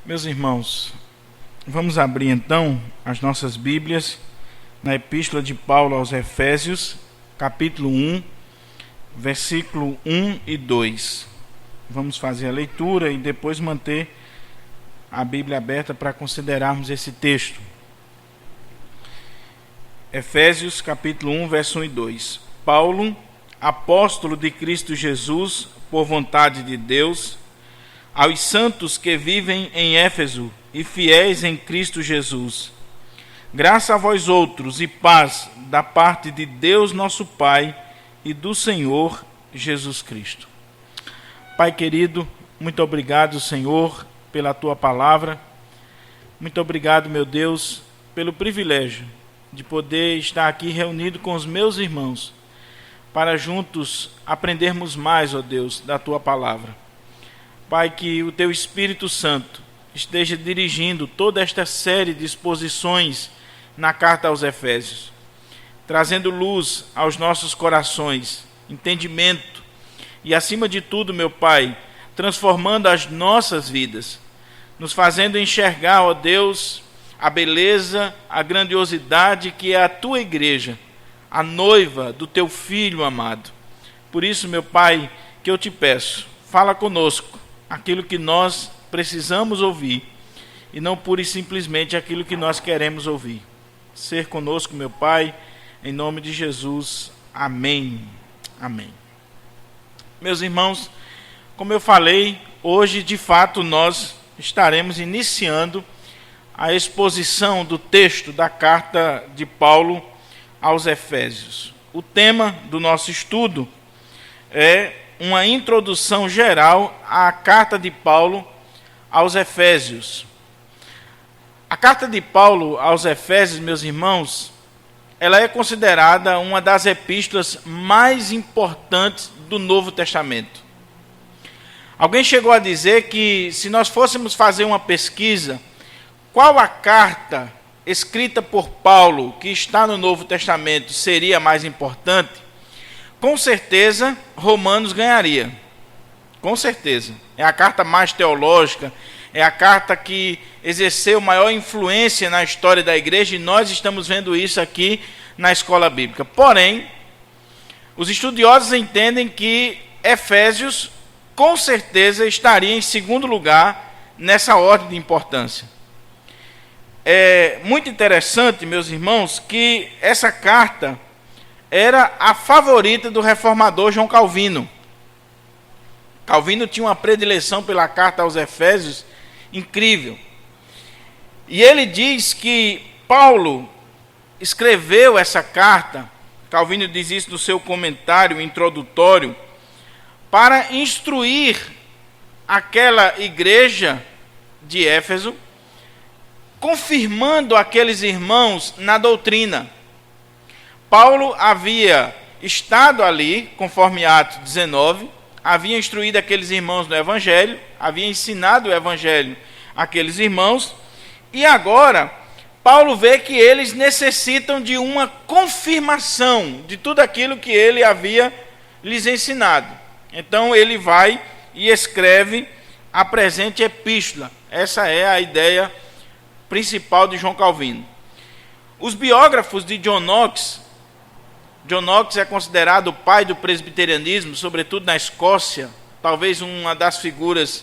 Meus irmãos, vamos abrir então as nossas Bíblias na Epístola de Paulo aos Efésios, capítulo 1, versículo 1 e 2. Vamos fazer a leitura e depois manter a Bíblia aberta para considerarmos esse texto. Efésios, capítulo 1, verso 1 e 2. Paulo, apóstolo de Cristo Jesus, por vontade de Deus, aos santos que vivem em Éfeso e fiéis em Cristo Jesus. Graça a vós outros e paz da parte de Deus nosso Pai e do Senhor Jesus Cristo. Pai querido, muito obrigado, Senhor, pela Tua palavra. Muito obrigado, meu Deus, pelo privilégio de poder estar aqui reunido com os meus irmãos para juntos aprendermos mais, ó Deus, da Tua palavra. Pai, que o Teu Espírito Santo esteja dirigindo toda esta série de exposições na carta aos Efésios, trazendo luz aos nossos corações, entendimento e, acima de tudo, meu Pai, transformando as nossas vidas, nos fazendo enxergar, ó Deus, a beleza, a grandiosidade que é a Tua igreja, a noiva do Teu Filho amado. Por isso, meu Pai, que eu te peço, fala conosco aquilo que nós precisamos ouvir e não pura e simplesmente aquilo que nós queremos ouvir. Ser conosco, meu Pai, em nome de Jesus. Amém. Amém. Meus irmãos, como eu falei, hoje de fato nós estaremos iniciando a exposição do texto da carta de Paulo aos Efésios. O tema do nosso estudo é uma introdução geral à carta de Paulo aos Efésios. A carta de Paulo aos Efésios, meus irmãos, ela é considerada uma das epístolas mais importantes do Novo Testamento. Alguém chegou a dizer que se nós fôssemos fazer uma pesquisa, qual a carta escrita por Paulo que está no Novo Testamento seria mais importante? Com certeza, Romanos ganharia. Com certeza. É a carta mais teológica, é a carta que exerceu maior influência na história da igreja, e nós estamos vendo isso aqui na escola bíblica. Porém, os estudiosos entendem que Efésios, com certeza, estaria em segundo lugar nessa ordem de importância. É muito interessante, meus irmãos, que essa carta era a favorita do reformador João Calvino. Calvino tinha uma predileção pela carta aos Efésios incrível. E ele diz que Paulo escreveu essa carta, Calvino diz isso no seu comentário introdutório, para instruir aquela igreja de Éfeso, confirmando aqueles irmãos na doutrina. Paulo havia estado ali, conforme Atos 19, havia instruído aqueles irmãos no Evangelho, havia ensinado o Evangelho àqueles irmãos, e agora Paulo vê que eles necessitam de uma confirmação de tudo aquilo que ele havia lhes ensinado. Então ele vai e escreve a presente epístola. Essa é a ideia principal de João Calvino. Os biógrafos de John Knox é considerado o pai do presbiterianismo, sobretudo na Escócia, talvez uma das figuras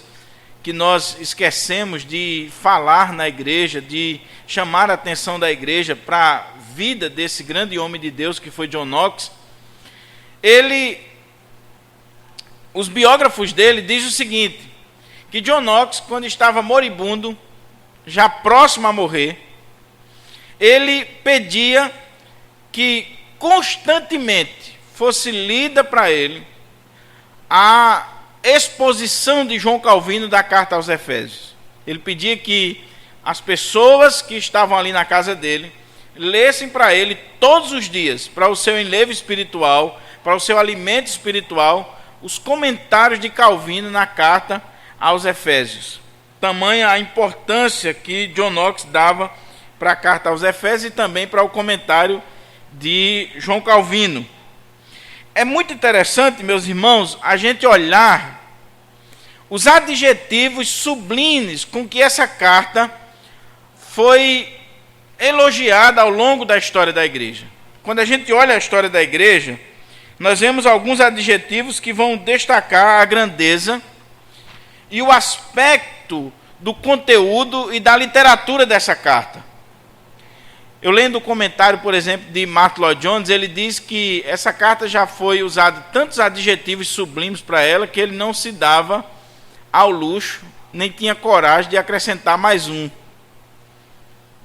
que nós esquecemos de falar na igreja, de chamar a atenção da igreja para a vida desse grande homem de Deus que foi John Knox. Os biógrafos dele dizem o seguinte, que John Knox, quando estava moribundo, já próximo a morrer, ele pedia que constantemente fosse lida para ele a exposição de João Calvino da carta aos Efésios. Ele pedia que as pessoas que estavam ali na casa dele lessem para ele todos os dias, para o seu enlevo espiritual, para o seu alimento espiritual, os comentários de Calvino na carta aos Efésios. Tamanha a importância que John Knox dava para a carta aos Efésios e também para o comentário de João Calvino. É muito interessante, meus irmãos, a gente olhar os adjetivos sublimes com que essa carta foi elogiada ao longo da história da igreja. Quando a gente olha a história da igreja, nós vemos alguns adjetivos que vão destacar a grandeza e o aspecto do conteúdo e da literatura dessa carta. Eu lendo o comentário, por exemplo, de Martyn Lloyd-Jones, ele diz que essa carta já foi usada tantos adjetivos sublimes para ela que ele não se dava ao luxo, nem tinha coragem de acrescentar mais um.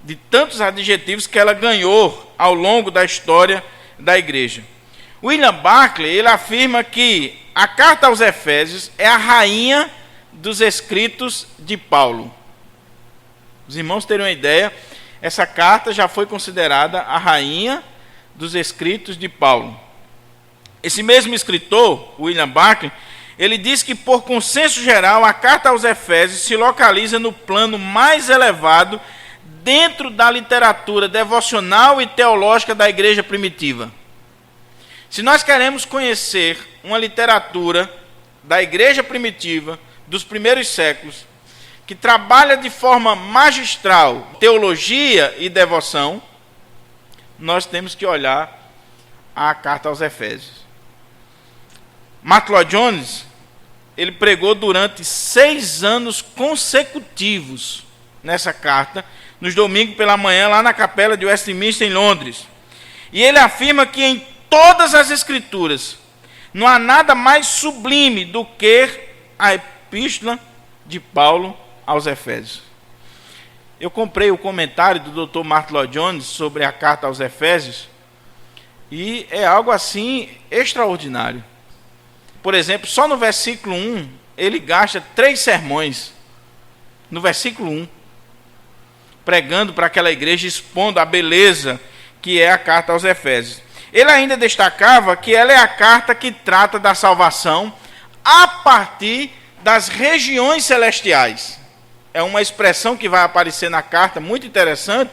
De tantos adjetivos que ela ganhou ao longo da história da igreja. William Barclay, ele afirma que a carta aos Efésios é a rainha dos escritos de Paulo. Os irmãos terem uma ideia, essa carta já foi considerada a rainha dos escritos de Paulo. Esse mesmo escritor, William Barclay, ele diz que, por consenso geral, a carta aos Efésios se localiza no plano mais elevado dentro da literatura devocional e teológica da igreja primitiva. Se nós queremos conhecer uma literatura da igreja primitiva, dos primeiros séculos, que trabalha de forma magistral teologia e devoção, nós temos que olhar a carta aos Efésios. Martyn Lloyd-Jones, ele pregou durante 6 anos consecutivos nessa carta, nos domingos pela manhã, lá na capela de Westminster, em Londres. E ele afirma que em todas as escrituras não há nada mais sublime do que a epístola de Paulo aos Efésios. Eu comprei o comentário do Dr. Martyn Lloyd-Jones sobre a carta aos Efésios e é algo assim extraordinário. Por exemplo, só no versículo 1, ele gasta 3 sermões, no versículo 1, pregando para aquela igreja, expondo a beleza que é a carta aos Efésios. Ele ainda destacava que ela é a carta que trata da salvação a partir das regiões celestiais. É uma expressão que vai aparecer na carta, muito interessante,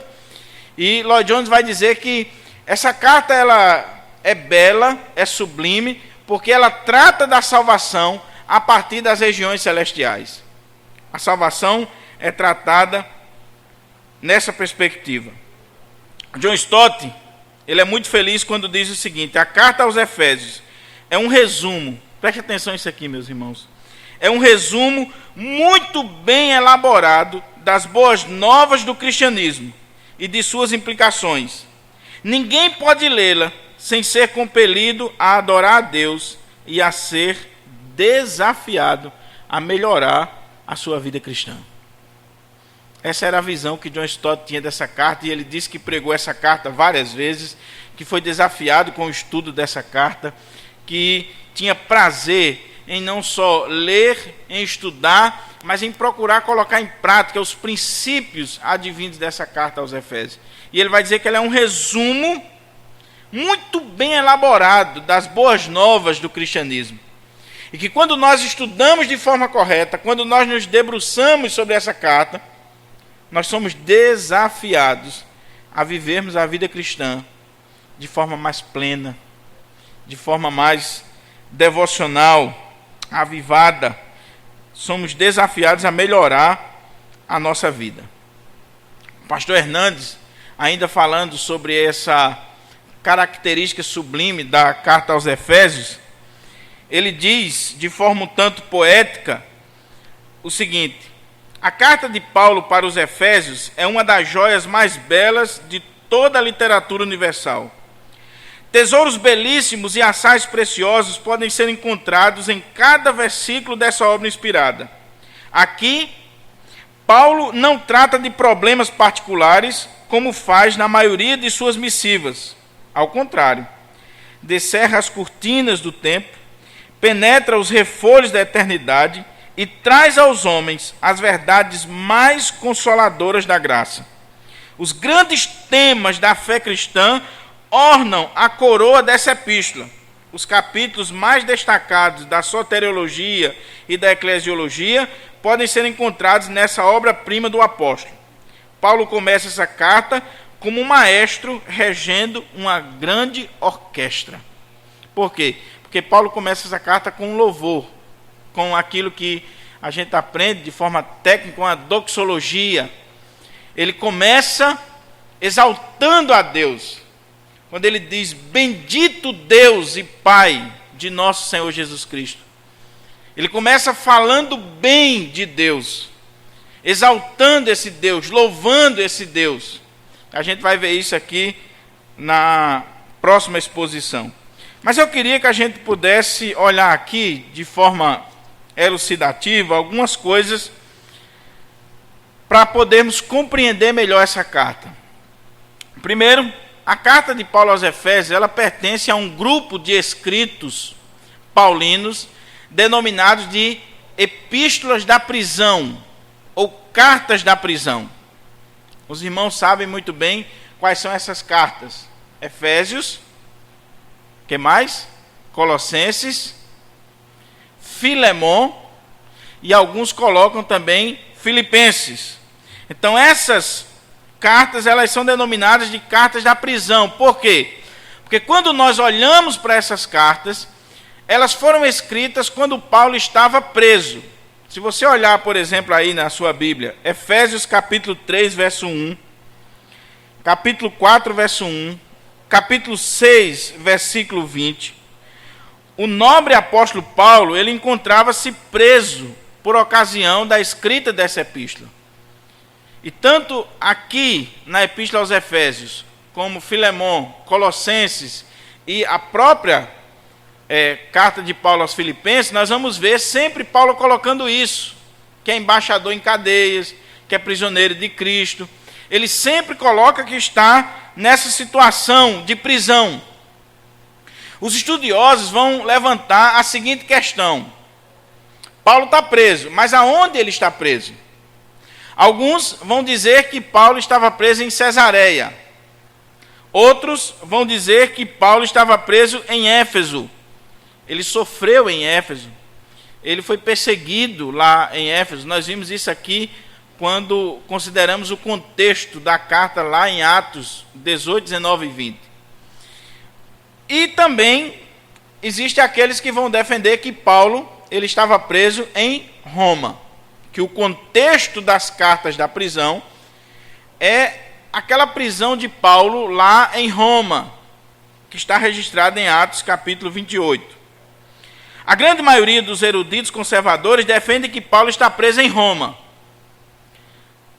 e Lloyd-Jones vai dizer que essa carta ela é bela, é sublime, porque ela trata da salvação a partir das regiões celestiais. A salvação é tratada nessa perspectiva. John Stott, ele é muito feliz quando diz o seguinte: a carta aos Efésios é um resumo, preste atenção nisso aqui, meus irmãos, é um resumo muito bem elaborado das boas novas do cristianismo e de suas implicações. Ninguém pode lê-la sem ser compelido a adorar a Deus e a ser desafiado a melhorar a sua vida cristã. Essa era a visão que John Stott tinha dessa carta, e ele disse que pregou essa carta várias vezes, que foi desafiado com o estudo dessa carta, que tinha prazer em não só ler, em estudar, mas em procurar colocar em prática os princípios advindos dessa carta aos Efésios. E ele vai dizer que ela é um resumo muito bem elaborado das boas novas do cristianismo. E que quando nós estudamos de forma correta, quando nós nos debruçamos sobre essa carta, nós somos desafiados a vivermos a vida cristã de forma mais plena, de forma mais devocional, avivada. Somos desafiados a melhorar a nossa vida. O pastor Hernandes, ainda falando sobre essa característica sublime da carta aos Efésios, ele diz, de forma um tanto poética, o seguinte: a carta de Paulo para os Efésios é uma das joias mais belas de toda a literatura universal. Tesouros belíssimos e assais preciosos podem ser encontrados em cada versículo dessa obra inspirada. Aqui, Paulo não trata de problemas particulares, como faz na maioria de suas missivas. Ao contrário, descerra as cortinas do tempo, penetra os refolhos da eternidade e traz aos homens as verdades mais consoladoras da graça. Os grandes temas da fé cristã ornam a coroa dessa epístola. Os capítulos mais destacados da soteriologia e da eclesiologia podem ser encontrados nessa obra-prima do apóstolo. Paulo começa essa carta como um maestro regendo uma grande orquestra. Por quê? Porque Paulo começa essa carta com um louvor, com aquilo que a gente aprende de forma técnica uma doxologia. Ele começa exaltando a Deus. Quando ele diz, bendito Deus e Pai de nosso Senhor Jesus Cristo. Ele começa falando bem de Deus, exaltando esse Deus, louvando esse Deus. A gente vai ver isso aqui na próxima exposição. Mas eu queria que a gente pudesse olhar aqui, de forma elucidativa, algumas coisas para podermos compreender melhor essa carta. Primeiro, a carta de Paulo aos Efésios, ela pertence a um grupo de escritos paulinos denominados de epístolas da prisão, ou cartas da prisão. Os irmãos sabem muito bem quais são essas cartas. Efésios, que mais? Colossenses, Filemon, e alguns colocam também Filipenses. Então essas cartas, elas são denominadas de cartas da prisão. Por quê? Porque quando nós olhamos para essas cartas, elas foram escritas quando Paulo estava preso. Se você olhar, por exemplo, aí na sua Bíblia, Efésios capítulo 3, verso 1, capítulo 4, verso 1, capítulo 6, versículo 20, o nobre apóstolo Paulo, ele encontrava-se preso por ocasião da escrita dessa epístola. E tanto aqui na epístola aos Efésios, como Filemon, Colossenses e a própria carta de Paulo aos Filipenses, nós vamos ver sempre Paulo colocando isso, que é embaixador em cadeias, que é prisioneiro de Cristo. Ele sempre coloca que está nessa situação de prisão. Os estudiosos vão levantar a seguinte questão: Paulo está preso, mas aonde ele está preso? Alguns vão dizer que Paulo estava preso em Cesareia. Outros vão dizer que Paulo estava preso em Éfeso. Ele sofreu em Éfeso. Ele foi perseguido lá em Éfeso. Nós vimos isso aqui quando consideramos o contexto da carta lá em Atos 18, 19 e 20. E também existem aqueles que vão defender que Paulo ele estava preso em Roma, que o contexto das cartas da prisão é aquela prisão de Paulo lá em Roma, que está registrada em Atos capítulo 28. A grande maioria dos eruditos conservadores defende que Paulo está preso em Roma.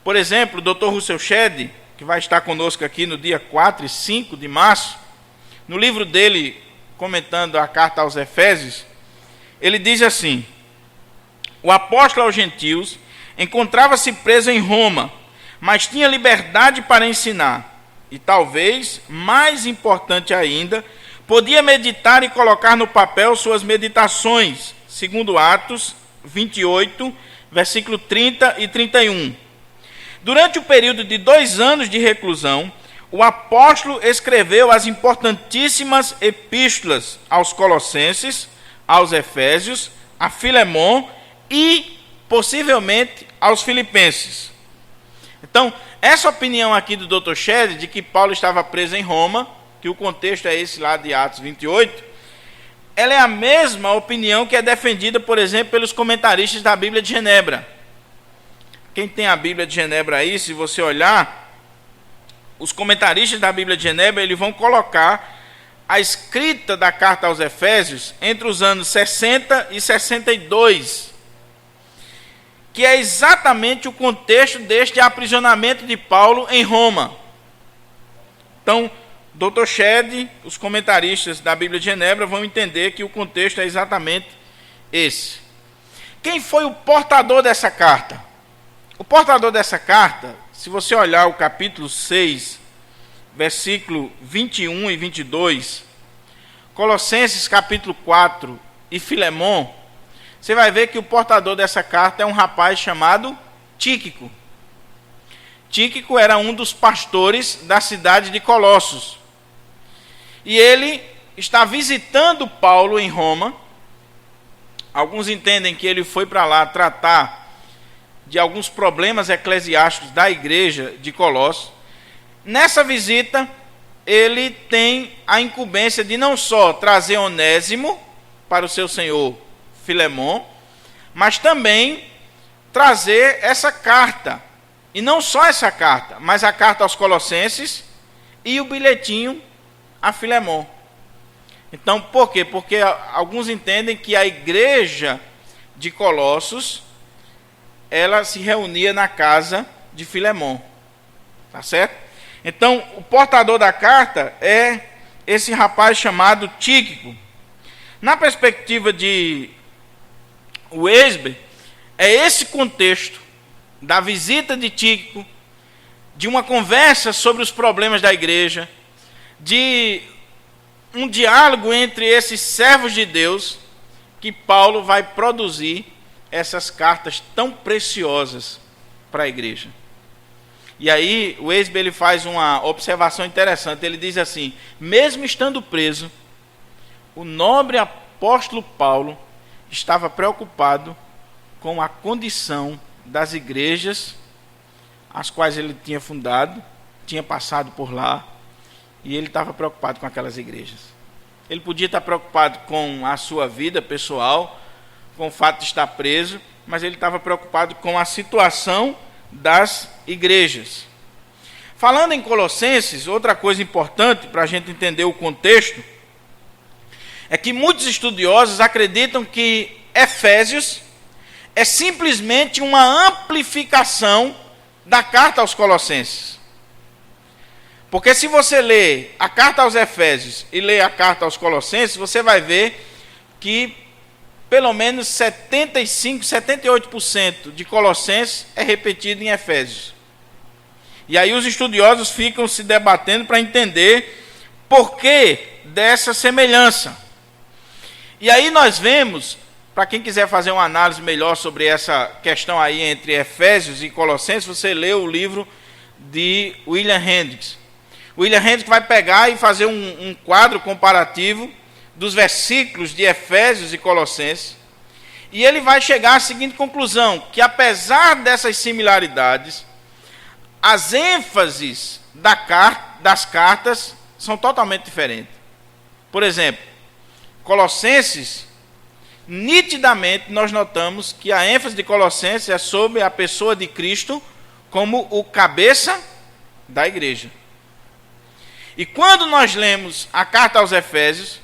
Por exemplo, o Dr. Russell Shedd, que vai estar conosco aqui no dia 4 e 5 de março, no livro dele, comentando a carta aos Efésios, ele diz assim: o apóstolo aos gentios encontrava-se preso em Roma, mas tinha liberdade para ensinar. E talvez, mais importante ainda, podia meditar e colocar no papel suas meditações, segundo Atos 28, versículo 30 e 31. Durante o período de 2 anos de reclusão, o apóstolo escreveu as importantíssimas epístolas aos Colossenses, aos Efésios, a Filemon e, possivelmente, aos Filipenses. Então, essa opinião aqui do Dr. Shedd, de que Paulo estava preso em Roma, que o contexto é esse lá de Atos 28, ela é a mesma opinião que é defendida, por exemplo, pelos comentaristas da Bíblia de Genebra. Quem tem a Bíblia de Genebra aí, se você olhar, os comentaristas da Bíblia de Genebra, eles vão colocar a escrita da carta aos Efésios entre os anos 60 e 62, que é exatamente o contexto deste aprisionamento de Paulo em Roma. Então, Dr. Shedd, os comentaristas da Bíblia de Genebra vão entender que o contexto é exatamente esse. Quem foi o portador dessa carta? O portador dessa carta, se você olhar o capítulo 6, versículo 21 e 22, Colossenses capítulo 4 e Filemon, você vai ver que o portador dessa carta é um rapaz chamado Tíquico. Tíquico era um dos pastores da cidade de Colossos. E ele está visitando Paulo em Roma. Alguns entendem que ele foi para lá tratar de alguns problemas eclesiásticos da igreja de Colossos. Nessa visita, ele tem a incumbência de não só trazer Onésimo para o seu senhor Filemon, mas também trazer essa carta. E não só essa carta, mas a carta aos Colossenses e o bilhetinho a Filemon. Então, por quê? Porque alguns entendem que a igreja de Colossos, ela se reunia na casa de Filemon. Tá certo? Então, o portador da carta é esse rapaz chamado Tíquico. Na perspectiva de Weisber, é esse contexto da visita de Tíquico, de uma conversa sobre os problemas da igreja, de um diálogo entre esses servos de Deus, que Paulo vai produzir essas cartas tão preciosas para a igreja. E aí o Weisber ele faz uma observação interessante. Ele diz assim: mesmo estando preso, o nobre apóstolo Paulo estava preocupado com a condição das igrejas as quais ele tinha fundado, tinha passado por lá, e ele estava preocupado com aquelas igrejas. Ele podia estar preocupado com a sua vida pessoal, com o fato de estar preso, mas ele estava preocupado com a situação das igrejas. Falando em Colossenses, outra coisa importante para a gente entender o contexto é que muitos estudiosos acreditam que Efésios é simplesmente uma amplificação da carta aos Colossenses. Porque se você lê a carta aos Efésios e lê a carta aos Colossenses, você vai ver que pelo menos 75%, 78% de Colossenses é repetido em Efésios. E aí os estudiosos ficam se debatendo para entender por que dessa semelhança. E aí nós vemos, para quem quiser fazer uma análise melhor sobre essa questão aí entre Efésios e Colossenses, você lê o livro de William Hendricks. William Hendricks vai pegar e fazer um quadro comparativo dos versículos de Efésios e Colossenses, e ele vai chegar à seguinte conclusão: que apesar dessas similaridades, as ênfases das cartas são totalmente diferentes. Por exemplo, Colossenses, nitidamente nós notamos que a ênfase de Colossenses é sobre a pessoa de Cristo como o cabeça da igreja. E quando nós lemos a carta aos Efésios,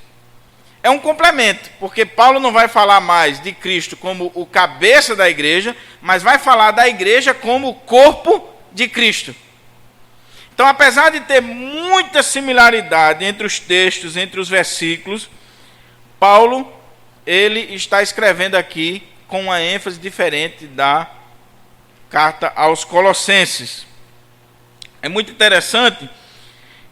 é um complemento, porque Paulo não vai falar mais de Cristo como o cabeça da igreja, mas vai falar da igreja como o corpo de Cristo. Então, apesar de ter muita similaridade entre os textos, entre os versículos, Paulo, ele está escrevendo aqui com uma ênfase diferente da carta aos Colossenses. É muito interessante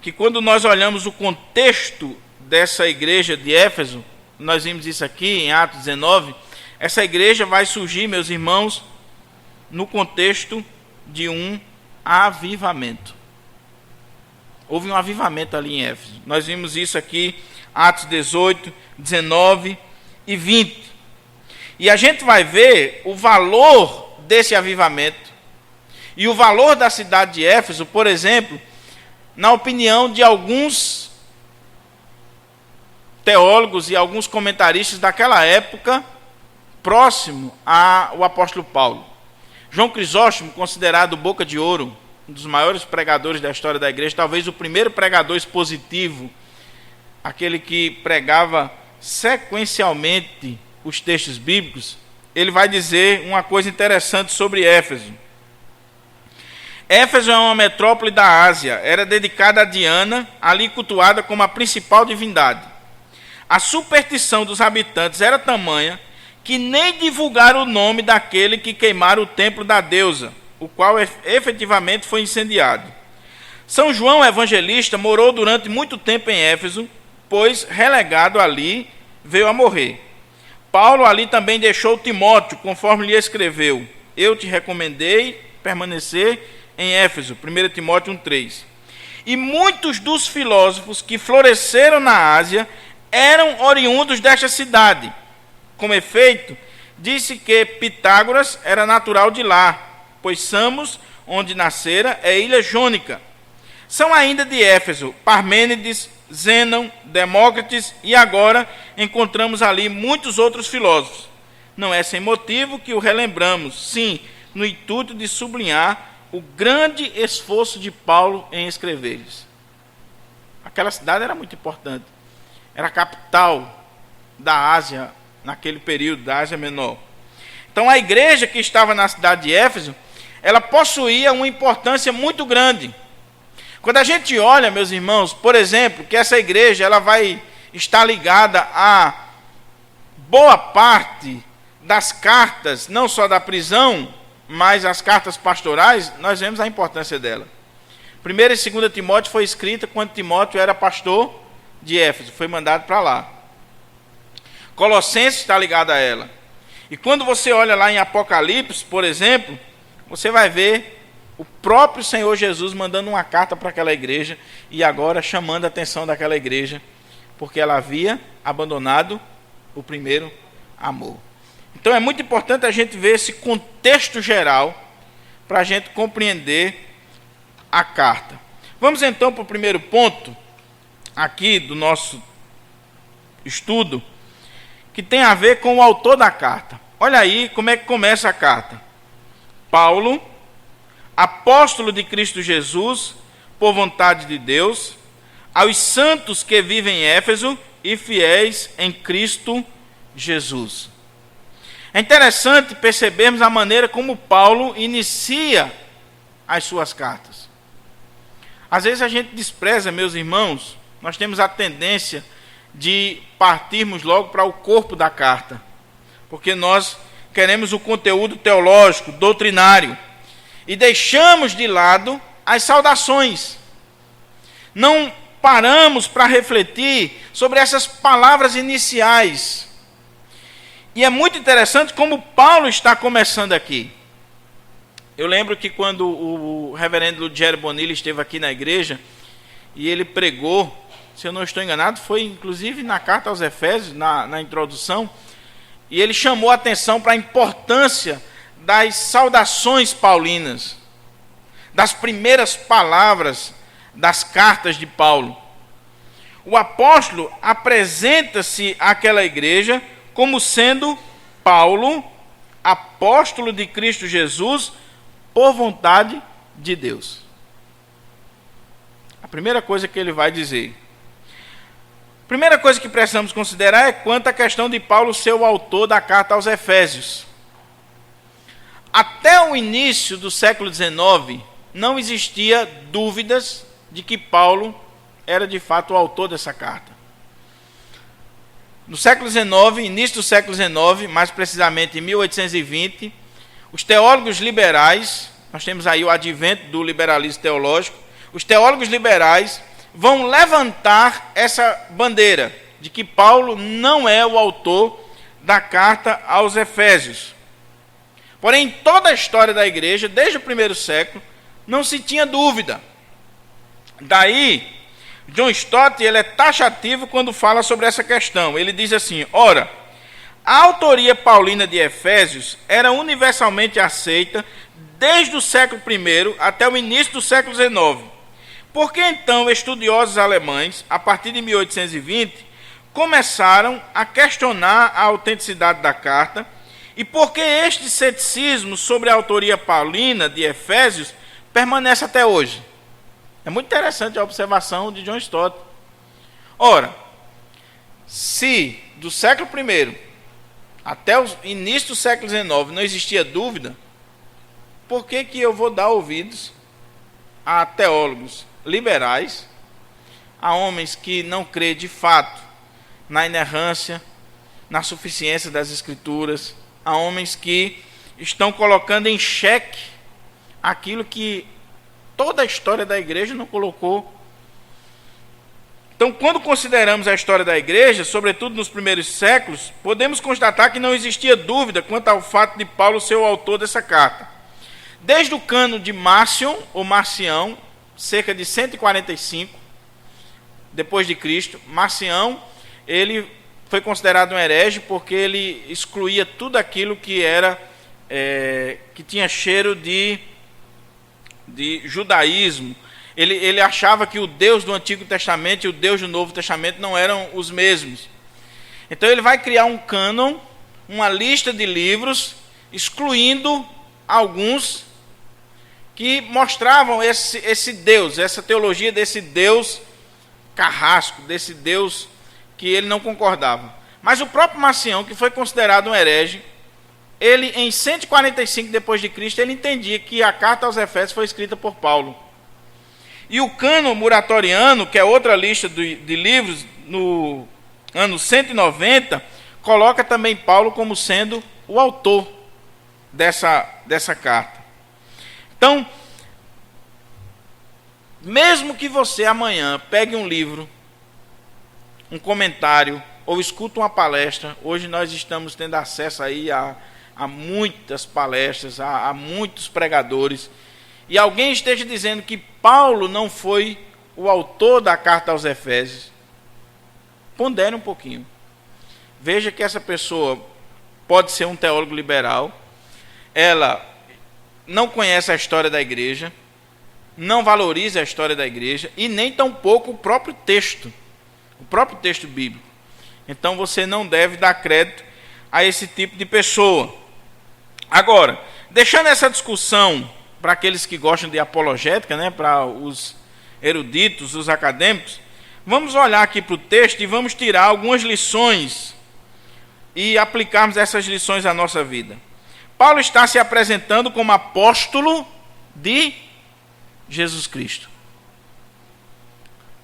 que quando nós olhamos o contexto dessa igreja de Éfeso, nós vimos isso aqui em Atos 19, essa igreja vai surgir, meus irmãos, no contexto de um avivamento. Houve um avivamento ali em Éfeso. Nós vimos isso aqui, Atos 18, 19 e 20. E a gente vai ver o valor desse avivamento e o valor da cidade de Éfeso, por exemplo, na opinião de alguns teólogos e alguns comentaristas daquela época, próximo ao apóstolo Paulo. João Crisóstomo, considerado boca de ouro, um dos maiores pregadores da história da igreja, talvez o primeiro pregador expositivo, aquele que pregava sequencialmente os textos bíblicos, ele vai dizer uma coisa interessante sobre Éfeso. Éfeso é uma metrópole da Ásia, era dedicada a Diana, ali cultuada como a principal divindade. A superstição dos habitantes era tamanha que nem divulgaram o nome daquele que queimara o templo da deusa, o qual efetivamente foi incendiado. São João Evangelista morou durante muito tempo em Éfeso, pois relegado ali veio a morrer. Paulo ali também deixou Timóteo, conforme lhe escreveu: eu te recomendei permanecer em Éfeso, 1 Timóteo 1,3. E muitos dos filósofos que floresceram na Ásia eram oriundos desta cidade. Com efeito, disse que Pitágoras era natural de lá, pois Samos, onde nascera, é ilha jônica. São ainda de Éfeso Parmênides, Zênon, Demócritus, e agora encontramos ali muitos outros filósofos. Não é sem motivo que o relembramos, sim, no intuito de sublinhar o grande esforço de Paulo em escrever-lhes. Aquela cidade era muito importante. Era a capital da Ásia, naquele período, da Ásia Menor. Então, a igreja que estava na cidade de Éfeso, ela possuía uma importância muito grande. Quando a gente olha, meus irmãos, por exemplo, que essa igreja ela vai estar ligada a boa parte das cartas, não só da prisão, mas as cartas pastorais, nós vemos a importância dela. 1 e 2 Timóteo foi escrita quando Timóteo era pastor de Éfeso, foi mandado para lá. Colossenses está ligado a ela. E quando você olha lá em Apocalipse, por exemplo, você vai ver o próprio Senhor Jesus mandando uma carta para aquela igreja e agora chamando a atenção daquela igreja, porque ela havia abandonado o primeiro amor. Então é muito importante a gente ver esse contexto geral para a gente compreender a carta. Vamos então para o primeiro ponto aqui do nosso estudo, que tem a ver com o autor da carta. Olha aí como é que começa a carta. Paulo, apóstolo de Cristo Jesus, por vontade de Deus, aos santos que vivem em Éfeso e fiéis em Cristo Jesus. É interessante percebermos a maneira como Paulo inicia as suas cartas. Às vezes a gente despreza, meus irmãos, nós temos a tendência de partirmos logo para o corpo da carta, porque nós queremos o conteúdo teológico, doutrinário, e deixamos de lado as saudações. Não paramos para refletir sobre essas palavras iniciais. E é muito interessante como Paulo está começando aqui. Eu lembro que quando o reverendo Ludgero Bonilha esteve aqui na igreja, e ele pregou, se eu não estou enganado, foi inclusive na carta aos Efésios, na introdução, e ele chamou a atenção para a importância das saudações paulinas, das primeiras palavras das cartas de Paulo. O apóstolo apresenta-se àquela igreja como sendo Paulo, apóstolo de Cristo Jesus, por vontade de Deus. A primeira coisa que ele vai dizer. A primeira coisa que precisamos considerar é quanto à questão de Paulo ser o autor da carta aos Efésios. Até o início do século XIX, não existia dúvidas de que Paulo era de fato o autor dessa carta. No século XIX, início do século XIX, mais precisamente em 1820, os teólogos liberais, nós temos aí o advento do liberalismo teológico, os teólogos liberais vão levantar essa bandeira de que Paulo não é o autor da carta aos Efésios. Porém, em toda a história da igreja, desde o primeiro século, não se tinha dúvida. Daí, John Stott ele é taxativo quando fala sobre essa questão. Ele diz assim: ora, a autoria paulina de Efésios era universalmente aceita desde o século I até o início do século XIX. Por que então estudiosos alemães, a partir de 1820, começaram a questionar a autenticidade da carta, e por que este ceticismo sobre a autoria paulina de Efésios permanece até hoje? É muito interessante a observação de John Stott. Ora, se do século I até o início do século XIX não existia dúvida, por que eu vou dar ouvidos a teólogos liberais, a homens que não crêem de fato na inerrância, na suficiência das Escrituras, a homens que estão colocando em xeque aquilo que toda a história da igreja não colocou. Então, quando consideramos a história da igreja, sobretudo nos primeiros séculos, podemos constatar que não existia dúvida quanto ao fato de Paulo ser o autor dessa carta. Desde o cano de Marcion, ou Marcião, cerca de 145 depois de Cristo, Marcião, ele foi considerado um herege porque ele excluía tudo aquilo que era que tinha cheiro de judaísmo. Ele achava que o Deus do Antigo Testamento e o Deus do Novo Testamento não eram os mesmos. Então ele vai criar um cânon uma lista de livros, excluindo alguns que mostravam esse Deus, essa teologia desse Deus carrasco, desse Deus que ele não concordava. Mas o próprio Marcião, que foi considerado um herege, ele em 145 depois de Cristo, ele entendia que a carta aos Efésios foi escrita por Paulo. E o Cânon Muratoriano, que é outra lista de livros, no ano 190, coloca também Paulo como sendo o autor dessa carta. Então, mesmo que você amanhã pegue um livro, um comentário, ou escuta uma palestra, hoje nós estamos tendo acesso aí a muitas palestras, a muitos pregadores, e alguém esteja dizendo que Paulo não foi o autor da carta aos Efésios, pondere um pouquinho. Veja que essa pessoa pode ser um teólogo liberal, ela não conhece a história da igreja, não valoriza a história da igreja, e nem tampouco o próprio texto bíblico. Então você não deve dar crédito a esse tipo de pessoa. Agora, deixando essa discussão para aqueles que gostam de apologética, né, para os eruditos, os acadêmicos, vamos olhar aqui para o texto e vamos tirar algumas lições e aplicarmos essas lições à nossa vida. Paulo está se apresentando como apóstolo de Jesus Cristo.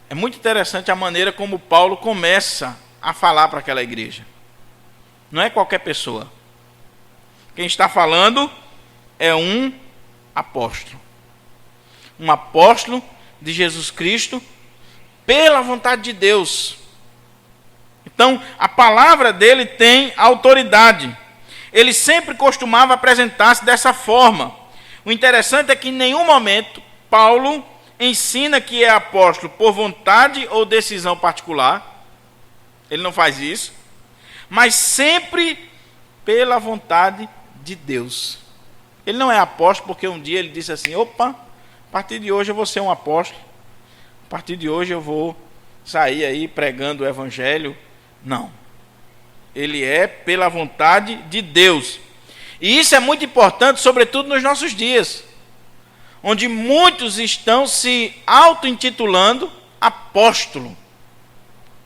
É muito interessante a maneira como Paulo começa a falar para aquela igreja. Não é qualquer pessoa. Quem está falando é um apóstolo. Um apóstolo de Jesus Cristo pela vontade de Deus. Então, a palavra dele tem autoridade. Ele sempre costumava apresentar-se dessa forma. O interessante é que em nenhum momento Paulo ensina que é apóstolo por vontade ou decisão particular. Ele não faz isso. Mas sempre pela vontade de Deus. Ele não é apóstolo porque um dia ele disse assim: opa, a partir de hoje eu vou ser um apóstolo. A partir de hoje eu vou sair aí pregando o evangelho. Não. Ele é pela vontade de Deus. E isso é muito importante, sobretudo nos nossos dias, onde muitos estão se auto-intitulando apóstolo.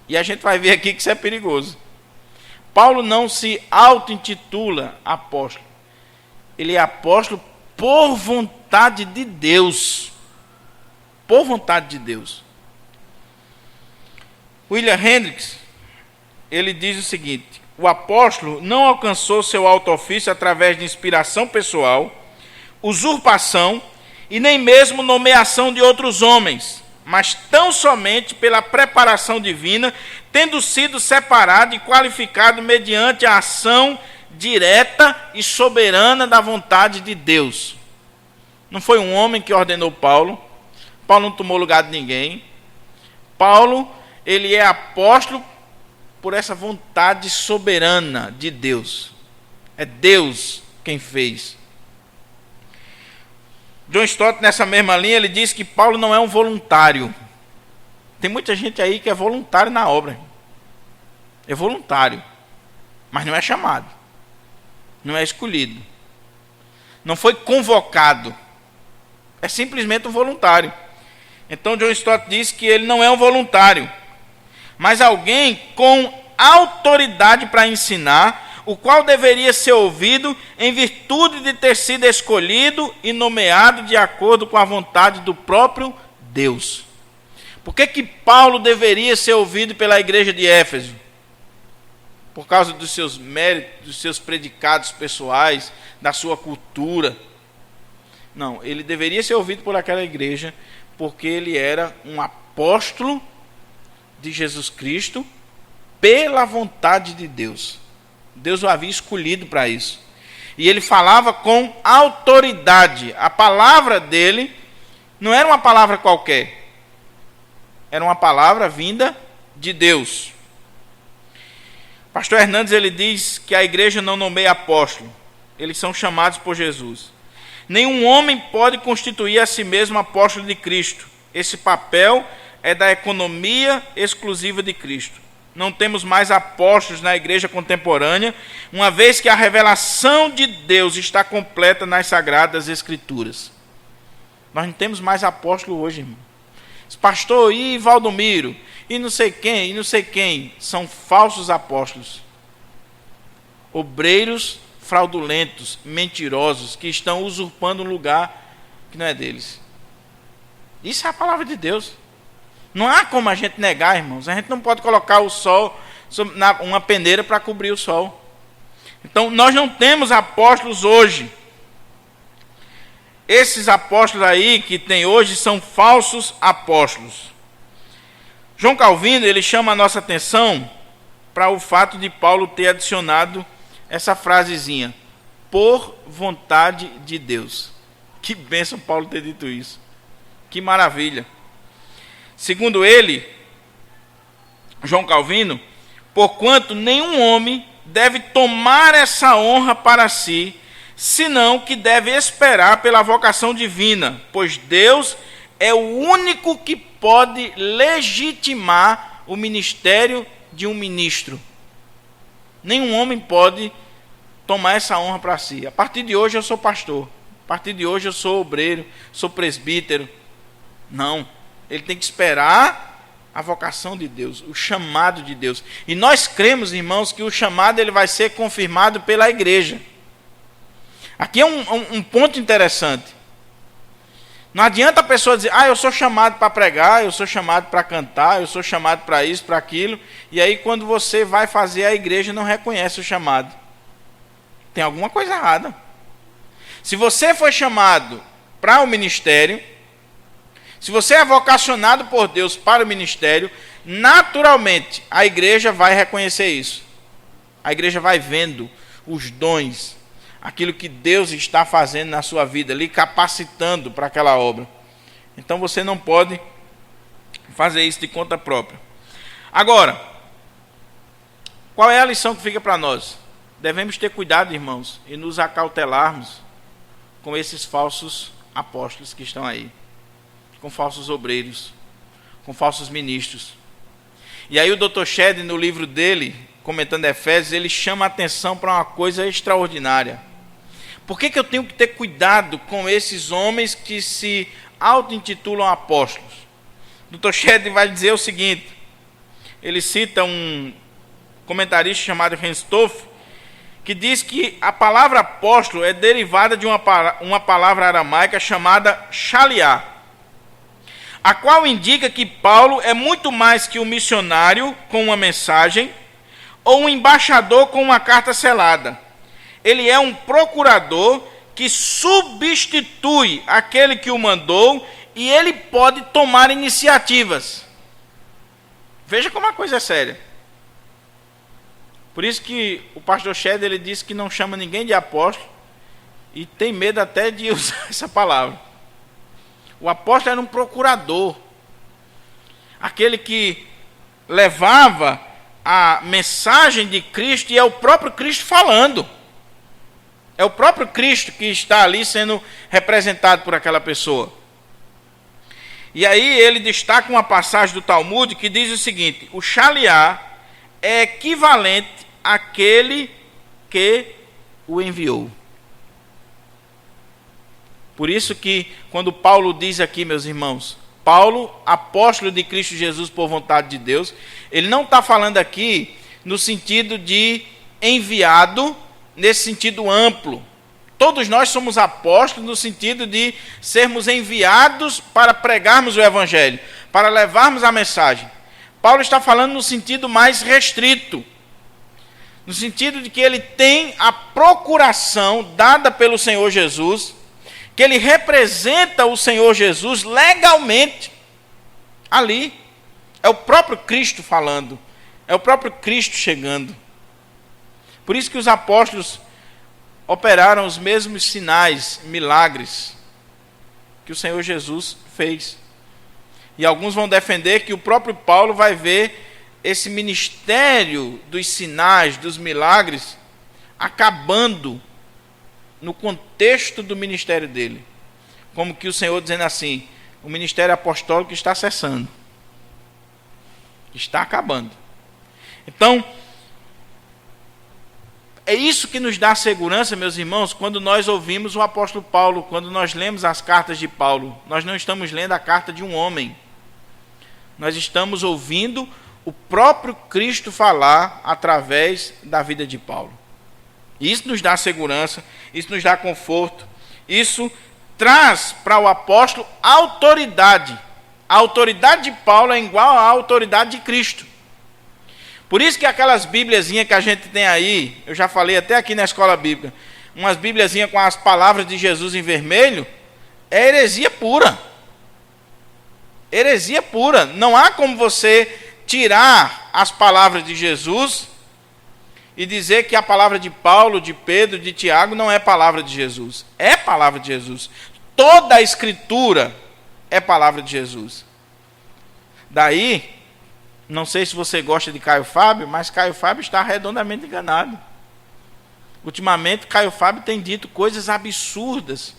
E a gente vai ver aqui que isso é perigoso. Paulo não se auto-intitula apóstolo. Ele é apóstolo por vontade de Deus. Por vontade de Deus. William Hendricks, ele diz o seguinte: o apóstolo não alcançou seu alto ofício através de inspiração pessoal, usurpação e nem mesmo nomeação de outros homens, mas tão somente pela preparação divina, tendo sido separado e qualificado mediante a ação direta e soberana da vontade de Deus. Não foi um homem que ordenou Paulo. Paulo não tomou lugar de ninguém. Paulo, ele é apóstolo por essa vontade soberana de Deus. É Deus quem fez. John Stott, nessa mesma linha, ele diz que Paulo não é um voluntário. Tem muita gente aí que é voluntário na obra. É voluntário, mas não é chamado. Não é escolhido. Não foi convocado. É simplesmente um voluntário. Então John Stott diz que ele não é um voluntário, mas alguém com autoridade para ensinar, o qual deveria ser ouvido em virtude de ter sido escolhido e nomeado de acordo com a vontade do próprio Deus. Por que Paulo deveria ser ouvido pela igreja de Éfeso? Por causa dos seus méritos, dos seus predicados pessoais, da sua cultura. Não, ele deveria ser ouvido por aquela igreja porque ele era um apóstolo de Jesus Cristo pela vontade de Deus. Deus o havia escolhido para isso. E ele falava com autoridade. A palavra dele não era uma palavra qualquer. Era uma palavra vinda de Deus. Pastor Hernandes, ele diz que a igreja não nomeia apóstolo. Eles são chamados por Jesus. Nenhum homem pode constituir a si mesmo apóstolo de Cristo. Esse papel é da economia exclusiva de Cristo. não temos mais apóstolos na igreja contemporânea, uma vez que a revelação de Deus está completa nas Sagradas Escrituras. Nós não temos mais apóstolo hoje, irmão. Pastor, e Valdomiro, e não sei quem, são falsos apóstolos. Obreiros fraudulentos, mentirosos, que estão usurpando um lugar que não é deles. Isso é a palavra de Deus. Não há como a gente negar, irmãos. A gente não pode colocar o sol uma peneira para cobrir o sol. Então, nós não temos apóstolos hoje. Esses apóstolos aí que tem hoje são falsos apóstolos. João Calvino, ele chama a nossa atenção para o fato de Paulo ter adicionado essa frasezinha: por vontade de Deus. Que bênção Paulo ter dito isso. Que maravilha. Segundo ele, João Calvino, porquanto nenhum homem deve tomar essa honra para si, senão que deve esperar pela vocação divina, pois Deus é o único que pode legitimar o ministério de um ministro. Nenhum homem pode tomar essa honra para si. A partir de hoje eu sou pastor, a partir de hoje eu sou obreiro, sou presbítero. Não, ele tem que esperar a vocação de Deus, o chamado de Deus. E nós cremos, irmãos, que o chamado ele vai ser confirmado pela igreja. Aqui é um ponto interessante. Não adianta a pessoa dizer: eu sou chamado para pregar, eu sou chamado para cantar, eu sou chamado para isso, para aquilo, e aí quando você vai fazer, a igreja não reconhece o chamado. Tem alguma coisa errada. Se você foi chamado para o ministério, se você é vocacionado por Deus para o ministério, naturalmente a igreja vai reconhecer isso. A igreja vai vendo os dons, aquilo que Deus está fazendo na sua vida, lhe capacitando para aquela obra. Então você não pode fazer isso de conta própria. Agora, qual é a lição que fica para nós? Devemos ter cuidado, irmãos, e nos acautelarmos com esses falsos apóstolos que estão aí, com falsos obreiros, com falsos ministros. E aí o Dr. Shedd, no livro dele, comentando Efésios, ele chama a atenção para uma coisa extraordinária. Por que eu tenho que ter cuidado com esses homens que se auto-intitulam apóstolos? O Dr. Shedd vai dizer o seguinte, ele cita um comentarista chamado Henstoff, que diz que a palavra apóstolo é derivada de uma palavra aramaica chamada shaliá, a qual indica que Paulo é muito mais que um missionário com uma mensagem ou um embaixador com uma carta selada. Ele é um procurador que substitui aquele que o mandou e ele pode tomar iniciativas. Veja como a coisa é séria. Por isso que o pastor Shedd, ele disse que não chama ninguém de apóstolo e tem medo até de usar essa palavra. O apóstolo era um procurador, aquele que levava a mensagem de Cristo, e é o próprio Cristo falando. É o próprio Cristo que está ali sendo representado por aquela pessoa. E aí ele destaca uma passagem do Talmud que diz o seguinte: o shaliá é equivalente àquele que o enviou. Por isso que quando Paulo diz aqui, meus irmãos, Paulo, apóstolo de Cristo Jesus por vontade de Deus, ele não está falando aqui no sentido de enviado, nesse sentido amplo. Todos nós somos apóstolos no sentido de sermos enviados para pregarmos o evangelho, para levarmos a mensagem. Paulo está falando no sentido mais restrito, no sentido de que ele tem a procuração dada pelo Senhor Jesus, que ele representa o Senhor Jesus legalmente ali. É o próprio Cristo falando, é o próprio Cristo chegando. Por isso que os apóstolos operaram os mesmos sinais, milagres que o Senhor Jesus fez. E alguns vão defender que o próprio Paulo vai ver esse ministério dos sinais, dos milagres, acabando no contexto do ministério dele. Como que o Senhor dizendo assim: o ministério apostólico está cessando, está acabando. Então, é isso que nos dá segurança, meus irmãos, quando nós ouvimos o apóstolo Paulo, quando nós lemos as cartas de Paulo. Nós não estamos lendo a carta de um homem. Nós estamos ouvindo o próprio Cristo falar através da vida de Paulo. Isso nos dá segurança, isso nos dá conforto, isso traz para o apóstolo autoridade. A autoridade de Paulo é igual à autoridade de Cristo. Por isso que aquelas bíbliazinhas que a gente tem aí, eu já falei até aqui na escola bíblica, umas bíbliazinhas com as palavras de Jesus em vermelho, é heresia pura. Heresia pura. Não há como você tirar as palavras de Jesus e dizer que a palavra de Paulo, de Pedro, de Tiago não é palavra de Jesus. É palavra de Jesus. Toda a Escritura é palavra de Jesus. Daí, não sei se você gosta de Caio Fábio, mas Caio Fábio está redondamente enganado. Ultimamente, Caio Fábio tem dito coisas absurdas,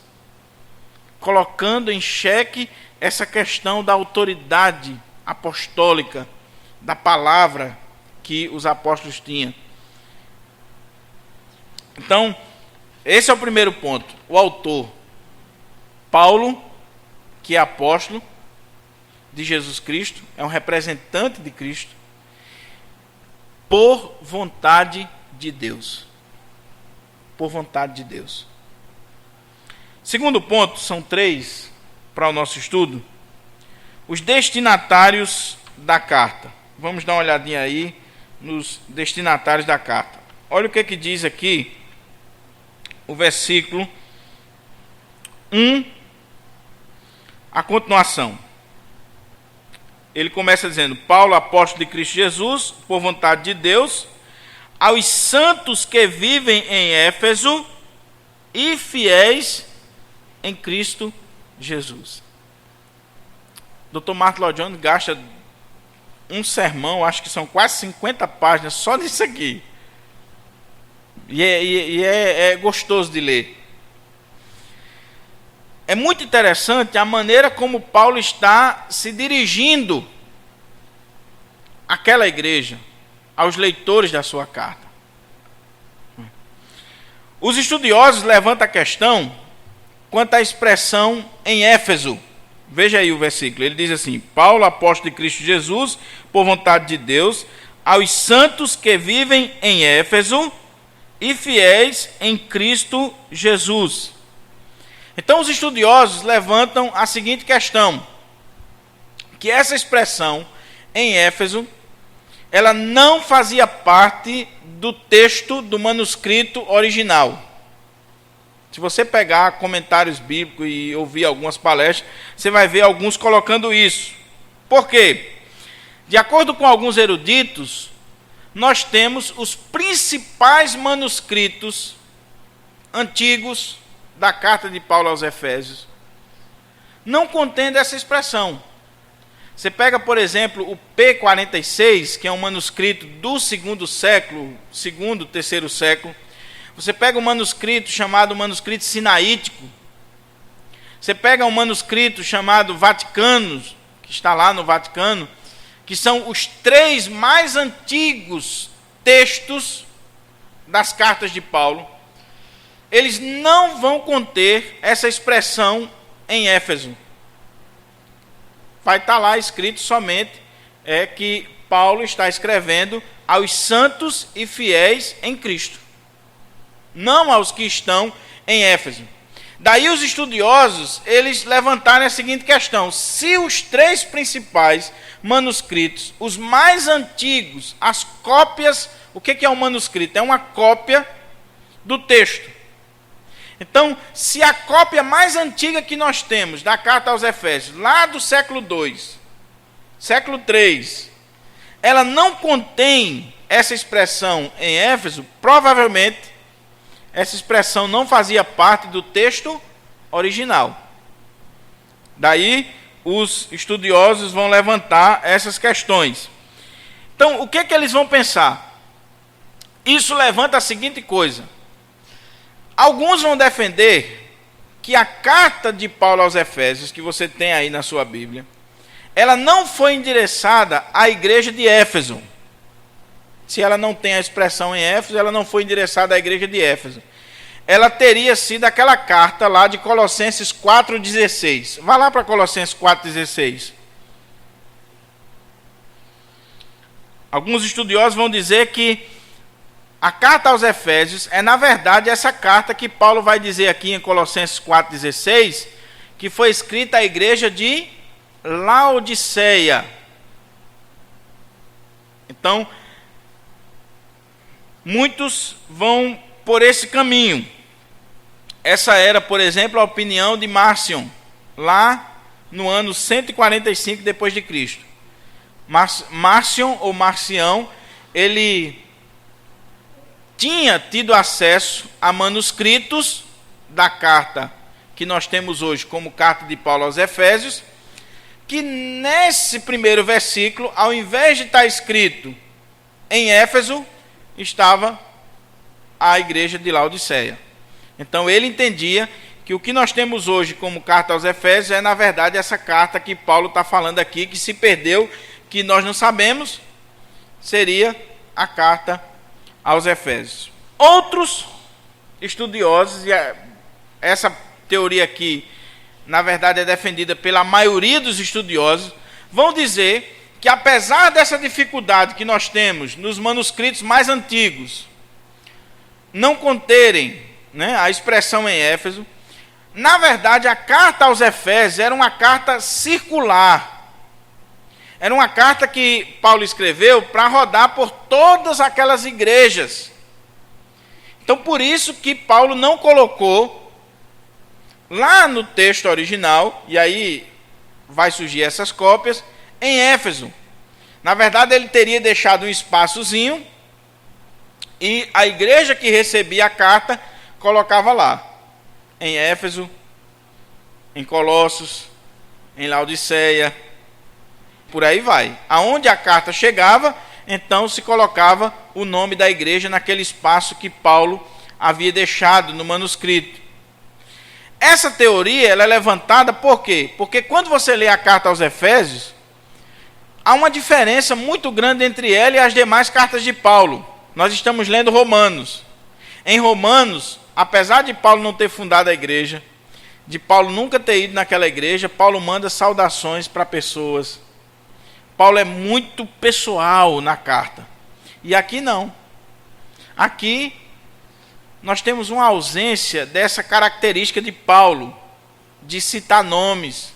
colocando em xeque essa questão da autoridade apostólica, da palavra que os apóstolos tinham. Então, esse é o primeiro ponto. O autor, Paulo, que é apóstolo de Jesus Cristo, é um representante de Cristo, por vontade de Deus. Por vontade de Deus. Segundo ponto, são 3 para o nosso estudo. Os destinatários da carta. Vamos dar uma olhadinha aí nos destinatários da carta. Olha o que diz aqui o versículo 1, a continuação. Ele começa dizendo: Paulo, apóstolo de Cristo Jesus, por vontade de Deus, aos santos que vivem em Éfeso e fiéis em Cristo Jesus. Dr. Martin Lloyd Jones gasta um sermão, acho que são quase 50 páginas, só nisso aqui. E é gostoso de ler. É muito interessante a maneira como Paulo está se dirigindo àquela igreja, aos leitores da sua carta. Os estudiosos levantam a questão quanto à expressão em Éfeso. Veja aí o versículo. Ele diz assim: Paulo, apóstolo de Cristo Jesus, por vontade de Deus, aos santos que vivem em Éfeso e fiéis em Cristo Jesus. Então os estudiosos levantam a seguinte questão: que essa expressão em Éfeso, ela não fazia parte do texto do manuscrito original. Se você pegar comentários bíblicos e ouvir algumas palestras, você vai ver alguns colocando isso. Por quê? De acordo com alguns eruditos, nós temos os principais manuscritos antigos da carta de Paulo aos Efésios, não contendo essa expressão. Você pega, por exemplo, o P46, que é um manuscrito do segundo século, segundo, terceiro século. Você pega um manuscrito chamado manuscrito sinaítico. Você pega um manuscrito chamado Vaticano, que está lá no Vaticano, que são os 3 mais antigos textos das cartas de Paulo. Eles não vão conter essa expressão em Éfeso. Vai estar lá escrito somente que Paulo está escrevendo aos santos e fiéis em Cristo, não aos que estão em Éfeso. Daí os estudiosos, eles levantaram a seguinte questão: se os 3 principais manuscritos, os mais antigos, as cópias, o que é um manuscrito? É uma cópia do texto. Então, se a cópia mais antiga que nós temos da carta aos Efésios, lá do século II, século III, ela não contém essa expressão em Éfeso, provavelmente essa expressão não fazia parte do texto original. Daí, os estudiosos vão levantar essas questões. Então, o que eles vão pensar? Isso levanta a seguinte coisa: alguns vão defender que a carta de Paulo aos Efésios, que você tem aí na sua Bíblia, ela não foi endereçada à igreja de Éfeso. se ela não tem a expressão em Éfeso, ela não foi endereçada à igreja de Éfeso. Ela teria sido aquela carta lá de Colossenses 4,16. Vá lá para Colossenses 4,16. Alguns estudiosos vão dizer que a carta aos Efésios é, na verdade, essa carta que Paulo vai dizer aqui em Colossenses 4,16, que foi escrita à igreja de Laodiceia. Então, muitos vão por esse caminho. Essa era, por exemplo, a opinião de Marcion, lá no ano 145 depois de Cristo. Marcion ou Marcião, ele tinha tido acesso a manuscritos da carta que nós temos hoje como carta de Paulo aos Efésios, que nesse primeiro versículo, ao invés de estar escrito em Éfeso, estava a igreja de Laodiceia. Então ele entendia que o que nós temos hoje como carta aos Efésios é, na verdade, essa carta que Paulo está falando aqui, que se perdeu, que nós não sabemos, seria a carta aos Efésios. Outros estudiosos, e essa teoria aqui, na verdade, é defendida pela maioria dos estudiosos, vão dizer que, apesar dessa dificuldade que nós temos nos manuscritos mais antigos, não conterem, né, a expressão em Éfeso, na verdade, a carta aos Efésios era uma carta circular. Era uma carta que Paulo escreveu para rodar por todas aquelas igrejas. Então, por isso que Paulo não colocou lá no texto original, e aí vai surgir essas cópias, em Éfeso. Na verdade, ele teria deixado um espaçozinho, e a igreja que recebia a carta colocava lá, em Éfeso, em Colossos, em Laodiceia, por aí vai. Aonde a carta chegava, então se colocava o nome da igreja naquele espaço que Paulo havia deixado no manuscrito. Essa teoria ela é levantada por quê? Porque quando você lê a carta aos Efésios, há uma diferença muito grande entre ela e as demais cartas de Paulo. Nós estamos lendo Romanos. Em Romanos, apesar de Paulo não ter fundado a igreja, de Paulo nunca ter ido naquela igreja, Paulo manda saudações para pessoas. Paulo é muito pessoal na carta. E aqui não. Aqui nós temos uma ausência dessa característica de Paulo, de citar nomes,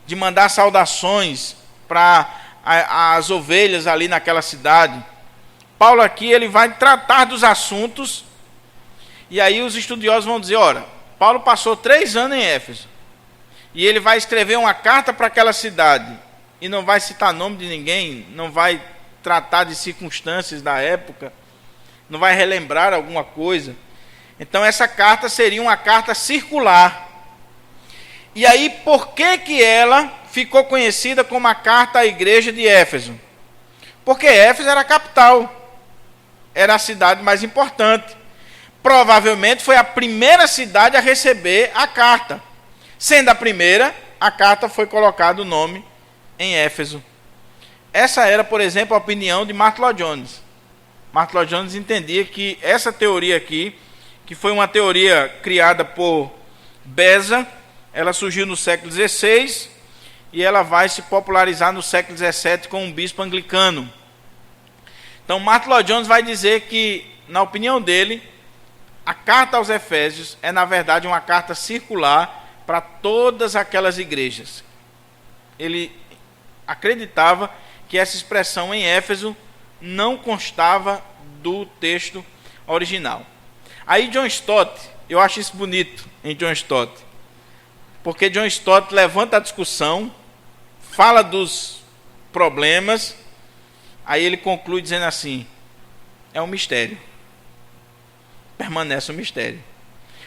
de mandar saudações para as ovelhas ali naquela cidade. Paulo aqui ele vai tratar dos assuntos, e aí os estudiosos vão dizer, ora, Paulo passou 3 anos em Éfeso, e ele vai escrever uma carta para aquela cidade, e não vai citar nome de ninguém, não vai tratar de circunstâncias da época, não vai relembrar alguma coisa. Então essa carta seria uma carta circular. E aí por que ela ficou conhecida como a carta à igreja de Éfeso? Porque Éfeso era a capital, era a cidade mais importante. Provavelmente foi a primeira cidade a receber a carta. Sendo a primeira, a carta foi colocado o nome em Éfeso. Essa era, por exemplo, a opinião de Martyn Lloyd-Jones. Martyn Lloyd-Jones entendia que essa teoria aqui, que foi uma teoria criada por Beza, ela surgiu no século XVI e ela vai se popularizar no século XVII com um bispo anglicano. Então, Martyn Lloyd-Jones vai dizer que, na opinião dele, a carta aos Efésios é, na verdade, uma carta circular para todas aquelas igrejas. Ele acreditava que essa expressão em Éfeso não constava do texto original. Aí John Stott, eu acho isso bonito em John Stott, porque John Stott levanta a discussão, fala dos problemas, aí ele conclui dizendo assim, é um mistério, permanece um mistério.